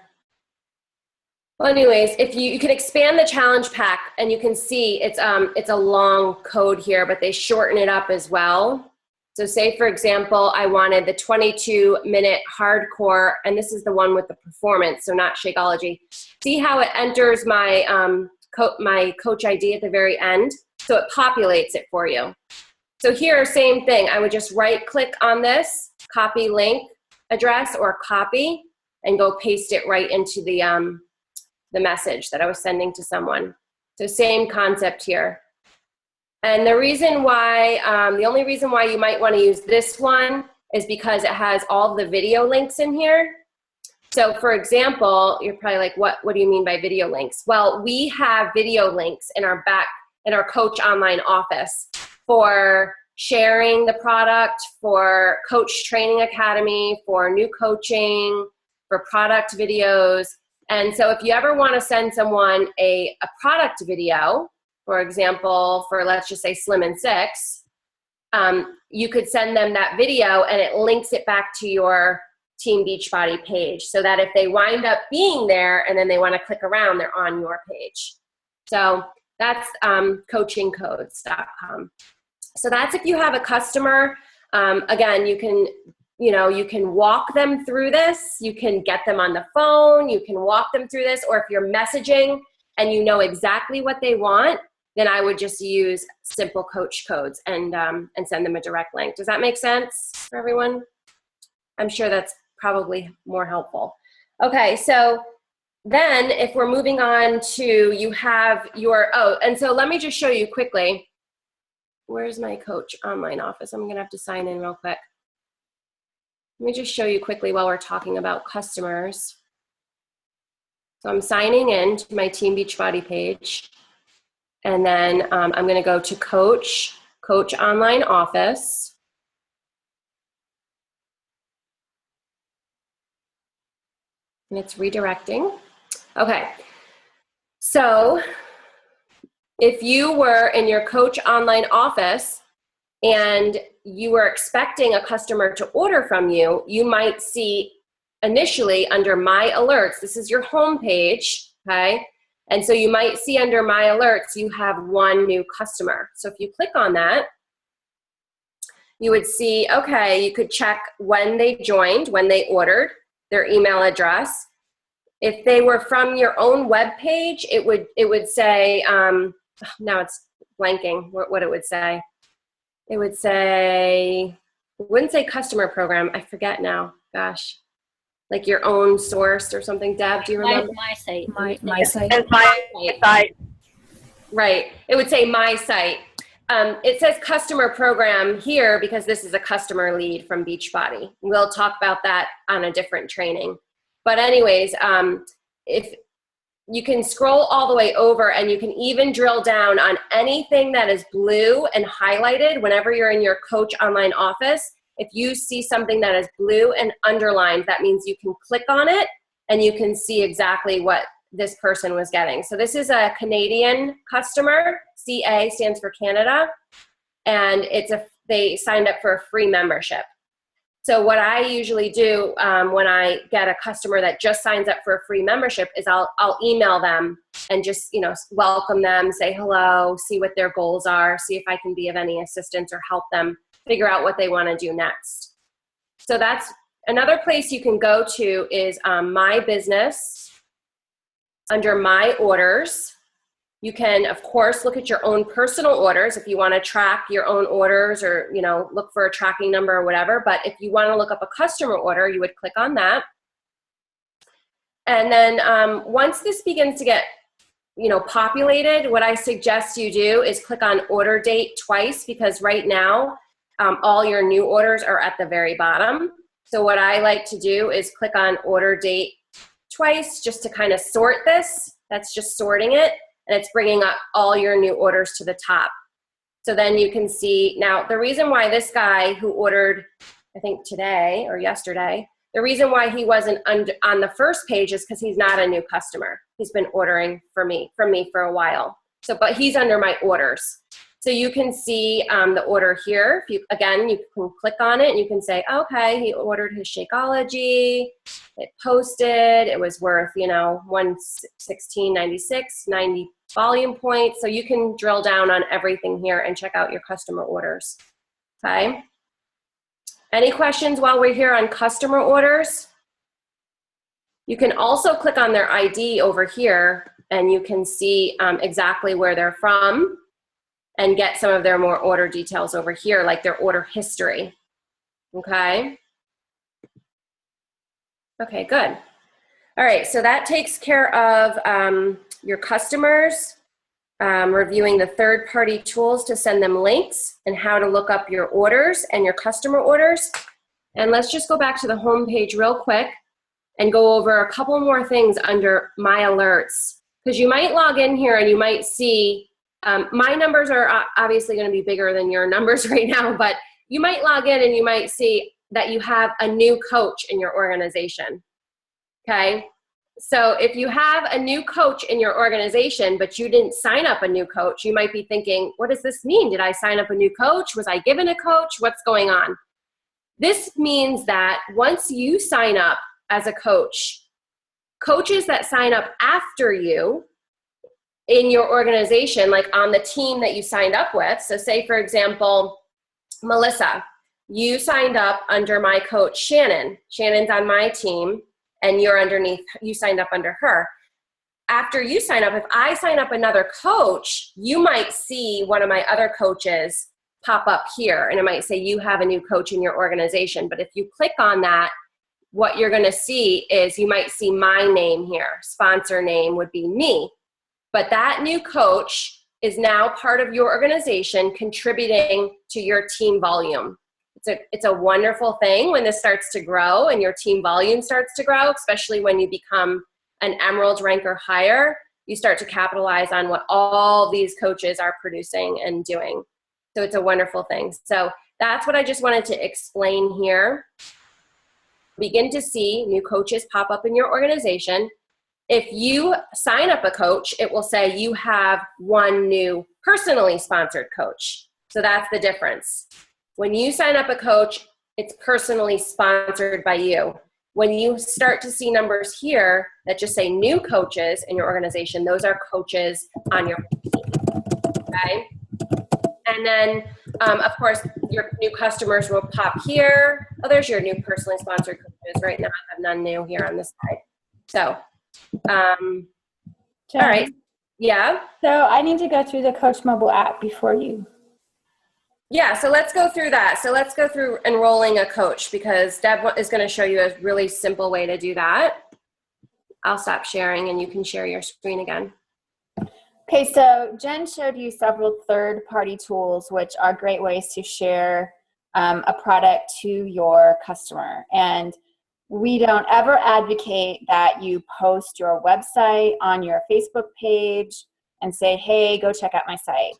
Well, anyways, if you can expand the challenge pack, and you can see it's a long code here, but they shorten it up as well. So say, for example, I wanted the 22-minute hardcore, and this is the one with the performance, so not Shakeology. See how it enters my my coach ID at the very end? So it populates it for you. So here, same thing. I would just right-click on this, copy link address or copy, and go paste it right into the message that I was sending to someone. So same concept here. And the reason why, the only reason why you might want to use this one is because it has all the video links in here. So for example, you're probably like, what do you mean by video links? Well, we have video links in our Coach Online office for sharing the product, for Coach Training Academy, for new coaching, for product videos. And so if you ever want to send someone a product video, for example, for let's just say Slim and Six, you could send them that video and it links it back to your Team Beachbody page so that if they wind up being there and then they want to click around, they're on your page. So that's coachingcodes.com. So that's if you have a customer. Again, you can walk them through this. You can get them on the phone. You can walk them through this. Or if you're messaging and you know exactly what they want, then I would just use Simple Coach Codes and send them a direct link. Does that make sense for everyone? I'm sure that's probably more helpful. Okay, so then if we're moving on to, you have your, and so let me just show you quickly. Where's my Coach Online office? I'm gonna have to sign in real quick. Let me just show you quickly while we're talking about customers. So I'm signing in to my Team Beachbody page. And then I'm gonna go to Coach Online office. And it's redirecting. Okay, so if you were in your Coach Online office and you were expecting a customer to order from you, you might see initially under My Alerts, this is your home page, okay? And so you might see under My Alerts, you have one new customer. So if you click on that, you would see, okay, you could check when they joined, when they ordered, their email address. If they were from your own web page, it would say, now it's blanking what it would say. It would say, it wouldn't say customer program. I forget now. Gosh. like your own source or something. Deb, do you remember? My site. My site. It's my site. Right. It would say my site. It says customer program here because this is a customer lead from Beachbody. We'll talk about that on a different training. But anyways, if you can scroll all the way over and you can even drill down on anything that is blue and highlighted whenever you're in your coach online office. If you see something that is blue and underlined, that means you can click on it and you can see exactly what this person was getting. So this is a Canadian customer. CA stands for Canada, and they signed up for a free membership. So what I usually do when I get a customer that just signs up for a free membership is I'll email them and just welcome them, say hello, see what their goals are, see if I can be of any assistance or help them figure out what they want to do next. So that's another place you can go to is My Business. Under My Orders, you can, of course, look at your own personal orders if you want to track your own orders or, look for a tracking number or whatever. But if you want to look up a customer order, you would click on that. And then once this begins to get, populated, what I suggest you do is click on order date twice, because right now, all your new orders are at the very bottom. So what I like to do is click on order date twice just to kind of sort this. That's just sorting it, and it's bringing up all your new orders to the top. So then you can see, now the reason why this guy who ordered, I think today or yesterday, the reason why he wasn't on the first page is because he's not a new customer. He's been ordering from me for a while. So, but he's under my orders. So you can see the order here. You can click on it and you can say, okay, he ordered his Shakeology. It posted. It was worth, 116.96, 90 volume points. So you can drill down on everything here and check out your customer orders. Okay. Any questions while we're here on customer orders? You can also click on their ID over here and you can see exactly where they're from and get some of their more order details over here, like their order history. Okay. Okay, good. All right, so that takes care of your customers, reviewing the third-party tools to send them links, and how to look up your orders and your customer orders. And let's just go back to the home page real quick and go over a couple more things under My Alerts. Because you might log in here and you might see, my numbers are obviously going to be bigger than your numbers right now, but you might log in and you might see that you have a new coach in your organization. Okay? So if you have a new coach in your organization, but you didn't sign up a new coach, you might be thinking, what does this mean? Did I sign up a new coach? Was I given a coach? What's going on? This means that once you sign up as a coach, coaches that sign up after you in your organization, like on the team that you signed up with, so say for example, Melissa, you signed up under my coach Shannon. Shannon's on my team, and you're underneath, you signed up under her. After you sign up, if I sign up another coach, you might see one of my other coaches pop up here, and it might say you have a new coach in your organization. But if you click on that, what you're gonna see is you might see my name here. Sponsor name would be me. But that new coach is now part of your organization, contributing to your team volume. It's a wonderful thing when this starts to grow and your team volume starts to grow, especially when you become an Emerald rank or higher. You start to capitalize on what all these coaches are producing and doing. So it's a wonderful thing. So that's what I just wanted to explain here. Begin to see new coaches pop up in your organization. If you sign up a coach, it will say you have one new personally sponsored coach. So that's the difference. When you sign up a coach, it's personally sponsored by you. When you start to see numbers here that just say new coaches in your organization, those are coaches on your team, okay? And then, of course, your new customers will pop here. Oh, there's your new personally sponsored coaches. Right now, I have none new here on this side. So, Jen, all right, yeah? So I need to go through the Coach Mobile app before you Yeah, so let's go through that. So let's go through enrolling a coach, because Deb is going to show you a really simple way to do that. I'll stop sharing and you can share your screen again. Okay, so Jen showed you several third-party tools, which are great ways to share a product to your customer. And we don't ever advocate that you post your website on your Facebook page and say, hey, go check out my site.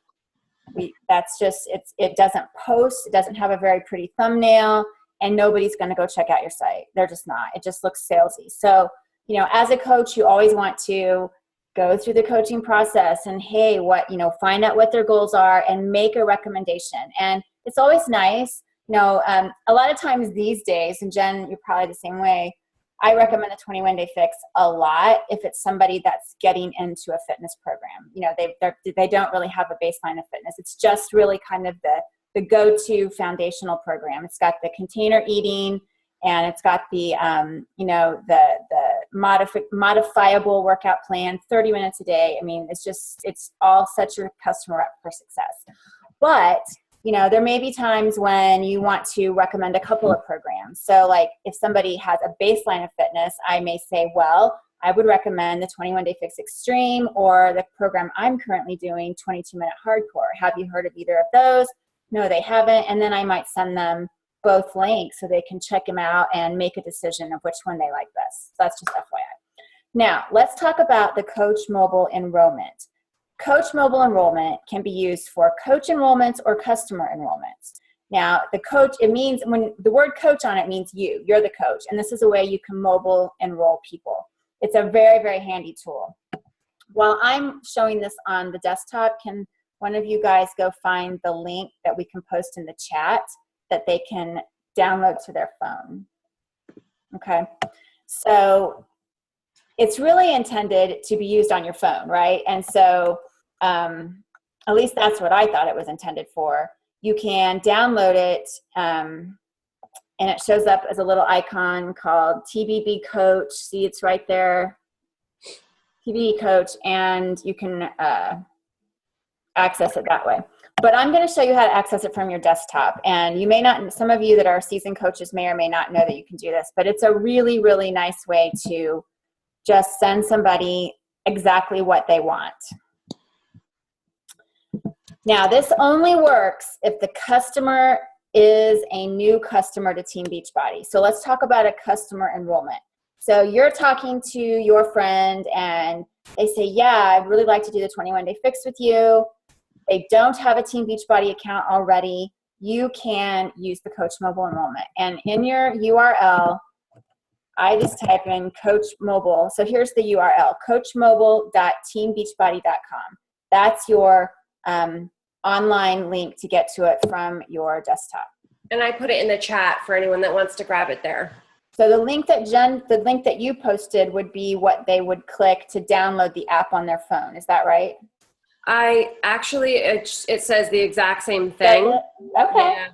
That's just, it doesn't post, it doesn't have a very pretty thumbnail, and nobody's going to go check out your site. They're just not. It just looks salesy. So, you know, as a coach, you always want to go through the coaching process and, hey, find out what their goals are and make a recommendation. And it's always nice, a lot of times these days, and Jen, you're probably the same way, I recommend the 21-day fix a lot if it's somebody that's getting into a fitness program. You know, they don't really have a baseline of fitness. It's just really kind of the go-to foundational program. It's got the container eating, and it's got the modifiable workout plan, 30 minutes a day. I mean, it's all set your customer up for success. But there may be times when you want to recommend a couple of programs. So like if somebody has a baseline of fitness, I may say, well, I would recommend the 21-day fix extreme, or the program I'm currently doing, 22-minute hardcore. Have you heard of either of those? No, they haven't. And then I might send them both links so they can check them out and make a decision of which one they like best. So that's just FYI. Now, let's talk about the Coach Mobile enrollment. Coach Mobile enrollment can be used for coach enrollments or customer enrollments. Now, the coach, it means, when the word coach on it means you're the coach, and this is a way you can mobile enroll people. It's a very, very handy tool. While I'm showing this on the desktop, can one of you guys go find the link that we can post in the chat that they can download to their phone? Okay, so it's really intended to be used on your phone, right? And so at least that's what I thought it was intended for. You can download it, and it shows up as a little icon called TBB Coach. See, it's right there, TBB Coach, and you can access it that way. But I'm going to show you how to access it from your desktop. And you may not, some of you that are seasoned coaches may or may not know that you can do this, but it's a really, really nice way to just send somebody exactly what they want. Now, this only works if the customer is a new customer to Team Beachbody. So let's talk about a customer enrollment. So you're talking to your friend and they say, yeah, I'd really like to do the 21-day fix with you. They don't have a Team Beachbody account already. You can use the Coach Mobile enrollment. And in your URL, I just type in Coach Mobile. So here's the URL, coachmobile.teambeachbody.com. That's your online link to get to it from your desktop. And I put it in the chat for anyone that wants to grab it there. So the link that you posted would be what they would click to download the app on their phone. Is that right? It says the exact same thing. Okay. Yeah.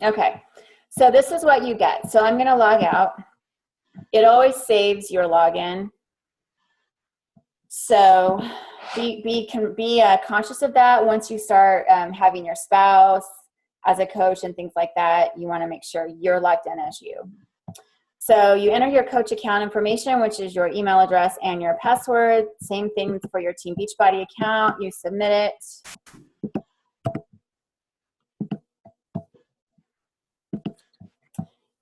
Okay. So this is what you get. So I'm going to log out. It always saves your login. So be conscious of that. Once you start having your spouse as a coach and things like that, you want to make sure you're logged in as you. So you enter your coach account information, which is your email address and your password. Same thing for your Team Beachbody account. You submit it.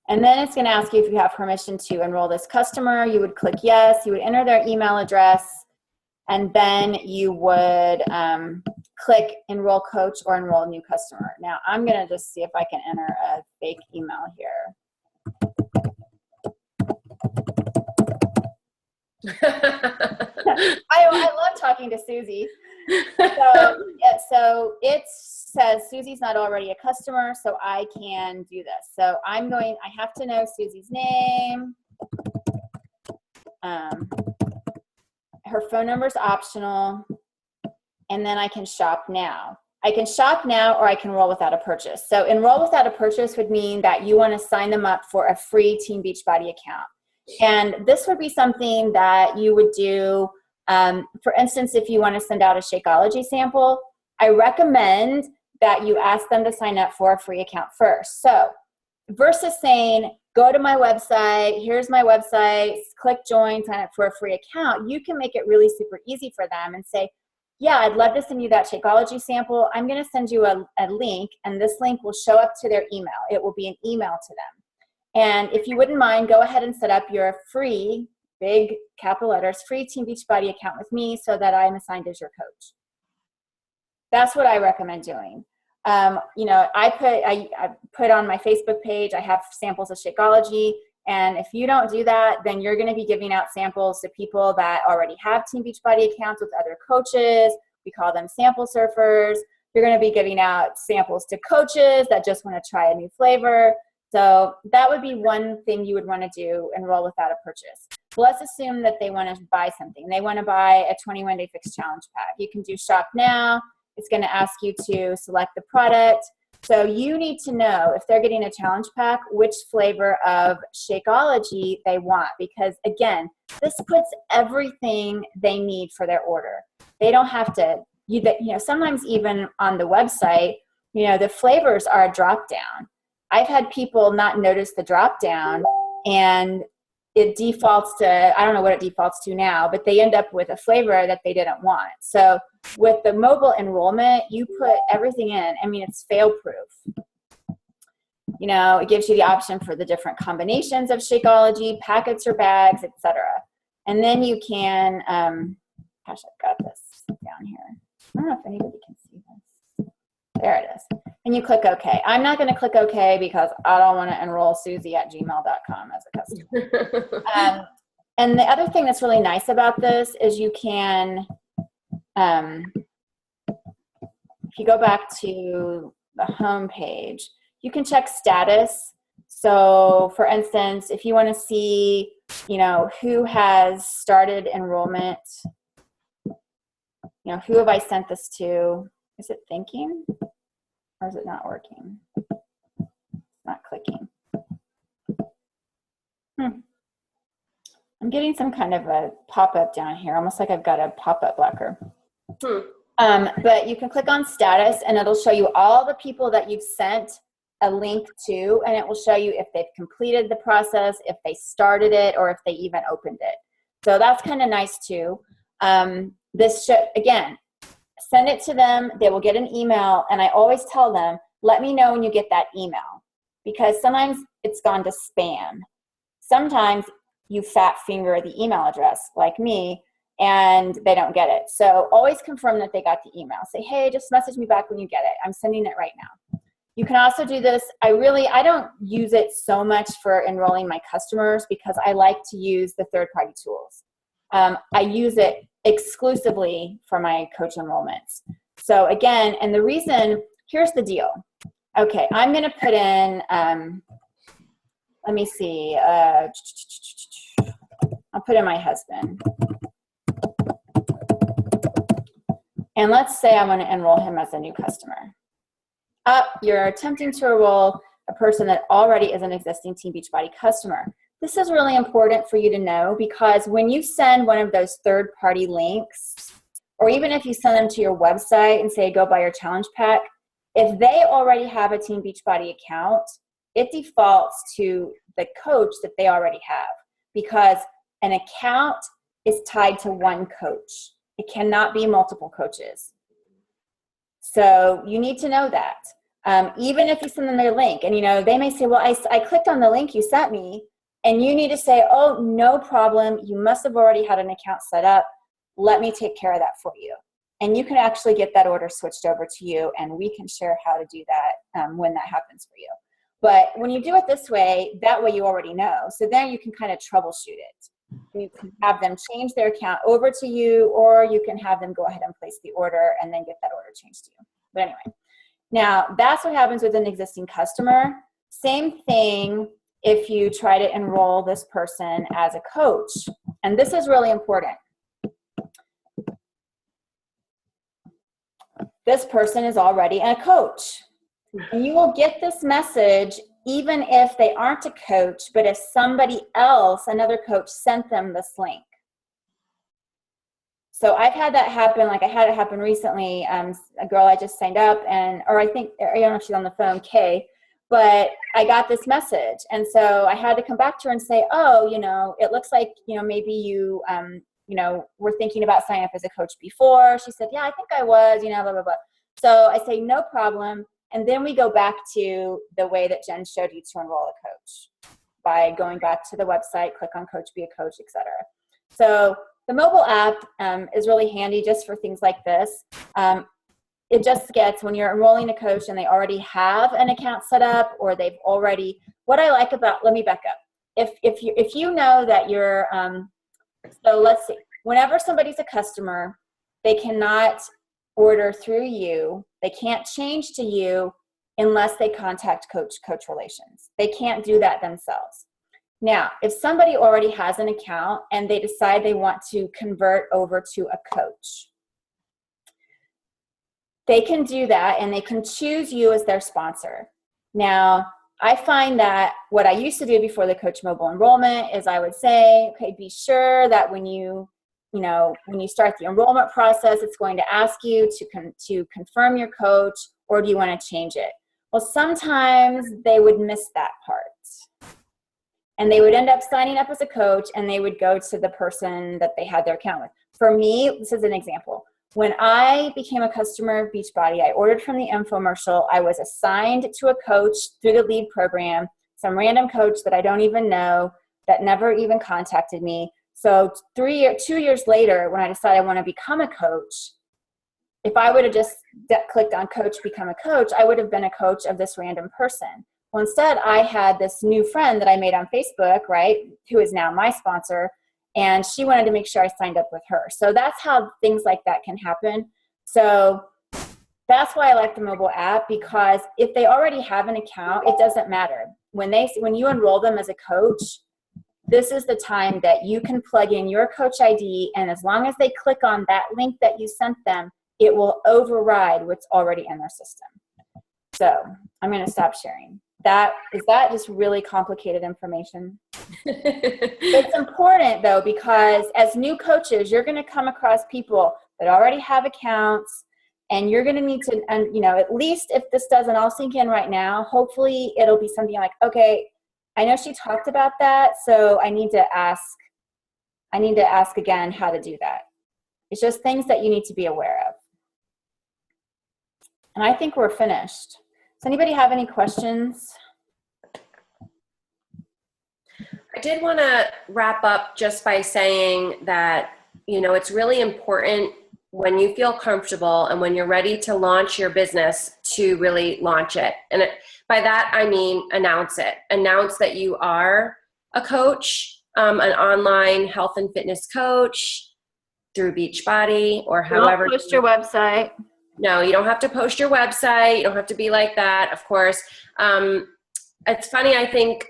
And then it's going to ask you if you have permission to enroll this customer. You would click yes. You would enter their email address. And then you would click enroll coach or enroll new customer. Now I'm going to just see if I can enter a fake email here. I love talking to Susie. So it says Susie's not already a customer, so I can do this. So I have to know Susie's name. Her phone number is optional. And then I can shop now. I can shop now, or I can enroll without a purchase. So enroll without a purchase would mean that you want to sign them up for a free Team Beachbody account. And this would be something that you would do, for instance, if you want to send out a Shakeology sample, I recommend that you ask them to sign up for a free account first. So versus saying, go to my website, here's my website, click join, sign up for a free account, you can make it really super easy for them and say, yeah, I'd love to send you that Shakeology sample. I'm going to send you a link, and this link will show up to their email. It will be an email to them. And if you wouldn't mind, go ahead and set up your free, big capital letters, free Team Beachbody account with me so that I'm assigned as your coach. That's what I recommend doing. You know, I put on my Facebook page, I have samples of Shakeology. And if you don't do that, then you're going to be giving out samples to people that already have Team Beachbody accounts with other coaches. We call them sample surfers. You're going to be giving out samples to coaches that just want to try a new flavor. So that would be one thing you would want to do, enroll without a purchase. So let's assume that they want to buy something. They want to buy a 21-day fix challenge pack. You can do shop now. It's going to ask you to select the product. So you need to know, if they're getting a challenge pack, which flavor of Shakeology they want, because again, this puts everything they need for their order. They don't have to, you know, sometimes even on the website, you know, the flavors are a drop down. I've had people not notice the drop down, and it defaults to, I don't know what it defaults to now, but they end up with a flavor that they didn't want. So with the mobile enrollment, you put everything in. I mean, it's fail proof. You know, it gives you the option for the different combinations of Shakeology, packets or bags, etc. And then you can, gosh, I've got this down here. I don't know if anybody can see this. There it is. And you click OK. I'm not going to click OK because I don't want to enroll Susie@gmail.com as a customer. And the other thing that's really nice about this is you can, if you go back to the home page, you can check status. So for instance, if you want to see, you know, who has started enrollment, you know, who have I sent this to? Is it thinking? Or is it not working? It's not clicking. I'm getting some kind of a pop-up down here, almost like I've got a pop-up blocker. But you can click on status, and it'll show you all the people that you've sent a link to, and it will show you if they've completed the process, if they started it, or if they even opened it. So that's kind of nice too. This should, again, send it to them. They will get an email, and I always tell them, let me know when you get that email, because sometimes it's gone to spam. Sometimes you fat finger the email address like me, and they don't get it. So always confirm that they got the email. Say, hey, just message me back when you get it. I'm sending it right now. You can also do this. I don't use it so much for enrolling my customers because I like to use the third-party tools. I use it exclusively for my coach enrollments. So again, and the reason, here's the deal. Okay, I'm going to put in, let me see, I'll put in my husband. And let's say I want to enroll him as a new customer. You're attempting to enroll a person that already is an existing Team Beachbody customer. This is really important for you to know, because when you send one of those third-party links, or even if you send them to your website and say, go buy your challenge pack, if they already have a Team Beachbody account, it defaults to the coach that they already have, because an account is tied to one coach. It cannot be multiple coaches. So you need to know that. Even if you send them their link, and you know, they may say, well, I clicked on the link you sent me, and you need to say, oh, no problem. You must have already had an account set up. Let me take care of that for you. And you can actually get that order switched over to you, and we can share how to do that when that happens for you. But when you do it this way, that way you already know. So then you can kind of troubleshoot it. You can have them change their account over to you, or you can have them go ahead and place the order and then get that order changed to you. But anyway, now that's what happens with an existing customer. Same thing if you try to enroll this person as a coach. And this is really important. This person is already a coach. And you will get this message even if they aren't a coach, but if somebody else, another coach, sent them this link. So I've had that happen. Like I had it happen recently. A girl I just signed up or I don't know if she's on the phone, Kay, but I got this message. And so I had to come back to her and say, oh, it looks like, maybe you, were thinking about signing up as a coach before. She said, yeah, I think I was, blah, blah, blah. So I say, no problem. And then we go back to the way that Jen showed you to enroll a coach by going back to the website, click on Coach, Be a Coach, etc. So the mobile app is really handy just for things like this. It just gets, when you're enrolling a coach and they already have an account set up, or they've already, what I like about, let me back up. If you know that you're, so let's see, whenever somebody's a customer, they cannot order through you. They can't change to you unless they contact Coach Relations. They can't do that themselves. Now, if somebody already has an account and they decide they want to convert over to a coach, they can do that and they can choose you as their sponsor. Now, I find that what I used to do before the Coach Mobile enrollment is I would say, okay, be sure that when you start the enrollment process, it's going to ask you to confirm your coach, or do you want to change it? Well, sometimes they would miss that part. And they would end up signing up as a coach, and they would go to the person that they had their account with. For me, this is an example. When I became a customer of Beachbody, I ordered from the infomercial. I was assigned to a coach through the lead program, some random coach that I don't even know, that never even contacted me. So 2 years later, when I decided I want to become a coach, if I would have just clicked on Coach, Become a Coach, I would have been a coach of this random person. Well, instead, I had this new friend that I made on Facebook, right, who is now my sponsor, and she wanted to make sure I signed up with her. So that's how things like that can happen. So that's why I like the mobile app, because if they already have an account, it doesn't matter. When you enroll them as a coach, this is the time that you can plug in your coach ID, and as long as they click on that link that you sent them, it will override what's already in their system. So I'm going to stop sharing. Is that just really complicated information? It's important though, because as new coaches, you're going to come across people that already have accounts, and you're going to need to, and at least if this doesn't all sink in right now, hopefully it'll be something like, okay, I know she talked about that, so I need to ask again how to do that. It's just things that you need to be aware of. And I think we're finished. Does anybody have any questions? I did want to wrap up just by saying that, it's really important when you feel comfortable and when you're ready to launch your business to really launch it. And by that, I mean announce it. Announce that you are a coach, an online health and fitness coach through Beachbody or however. Don't post your website. No, you don't have to post your website. You don't have to be like that, of course. It's funny, I think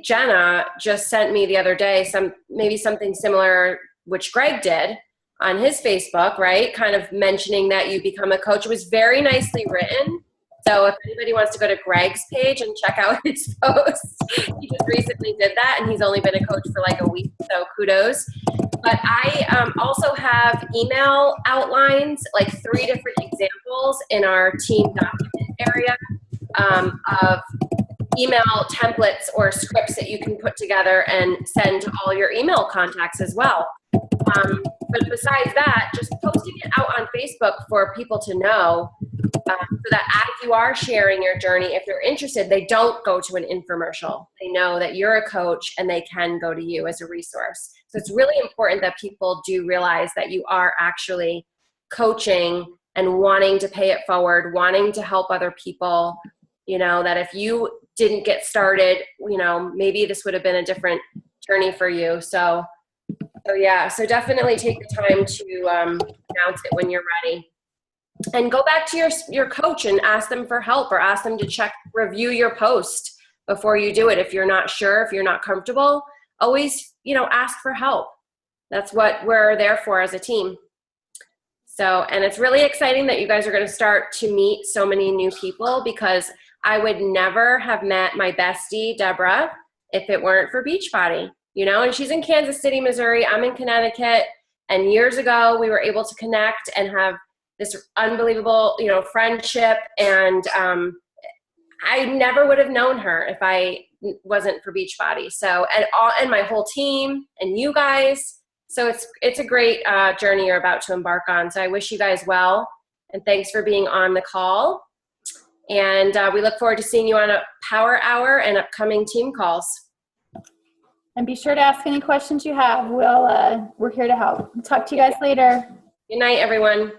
Jenna just sent me the other day something similar, which Greg did on his Facebook, right? Kind of mentioning that you become a coach. It was very nicely written. So if anybody wants to go to Greg's page and check out his posts, he just recently did that, and he's only been a coach for like a week, so kudos. But I also have email outlines, like 3 different examples in our team document area of email templates or scripts that you can put together and send to all your email contacts as well. But besides that, just posting it out on Facebook for people to know, so that as you are sharing your journey, if they're interested, they don't go to an infomercial. They know that you're a coach and they can go to you as a resource. So it's really important that people do realize that you are actually coaching and wanting to pay it forward, wanting to help other people, that if you didn't get started, maybe this would have been a different journey for you. So definitely take the time to announce it when you're ready. And go back to your coach and ask them for help, or ask them to review your post before you do it. If you're not sure, if you're not comfortable, always, ask for help. That's what we're there for as a team. So, and it's really exciting that you guys are going to start to meet so many new people, because I would never have met my bestie, Deborah, if it weren't for Beachbody, and she's in Kansas City, Missouri. I'm in Connecticut. And years ago, we were able to connect and have this unbelievable, friendship. And I never would have known her if I wasn't for Beachbody. So, and my whole team and you guys. So it's a great journey you're about to embark on. So I wish you guys well, and thanks for being on the call. And we look forward to seeing you on a Power Hour and upcoming team calls. And be sure to ask any questions you have. We're here to help. Talk to you guys later. Good night, everyone.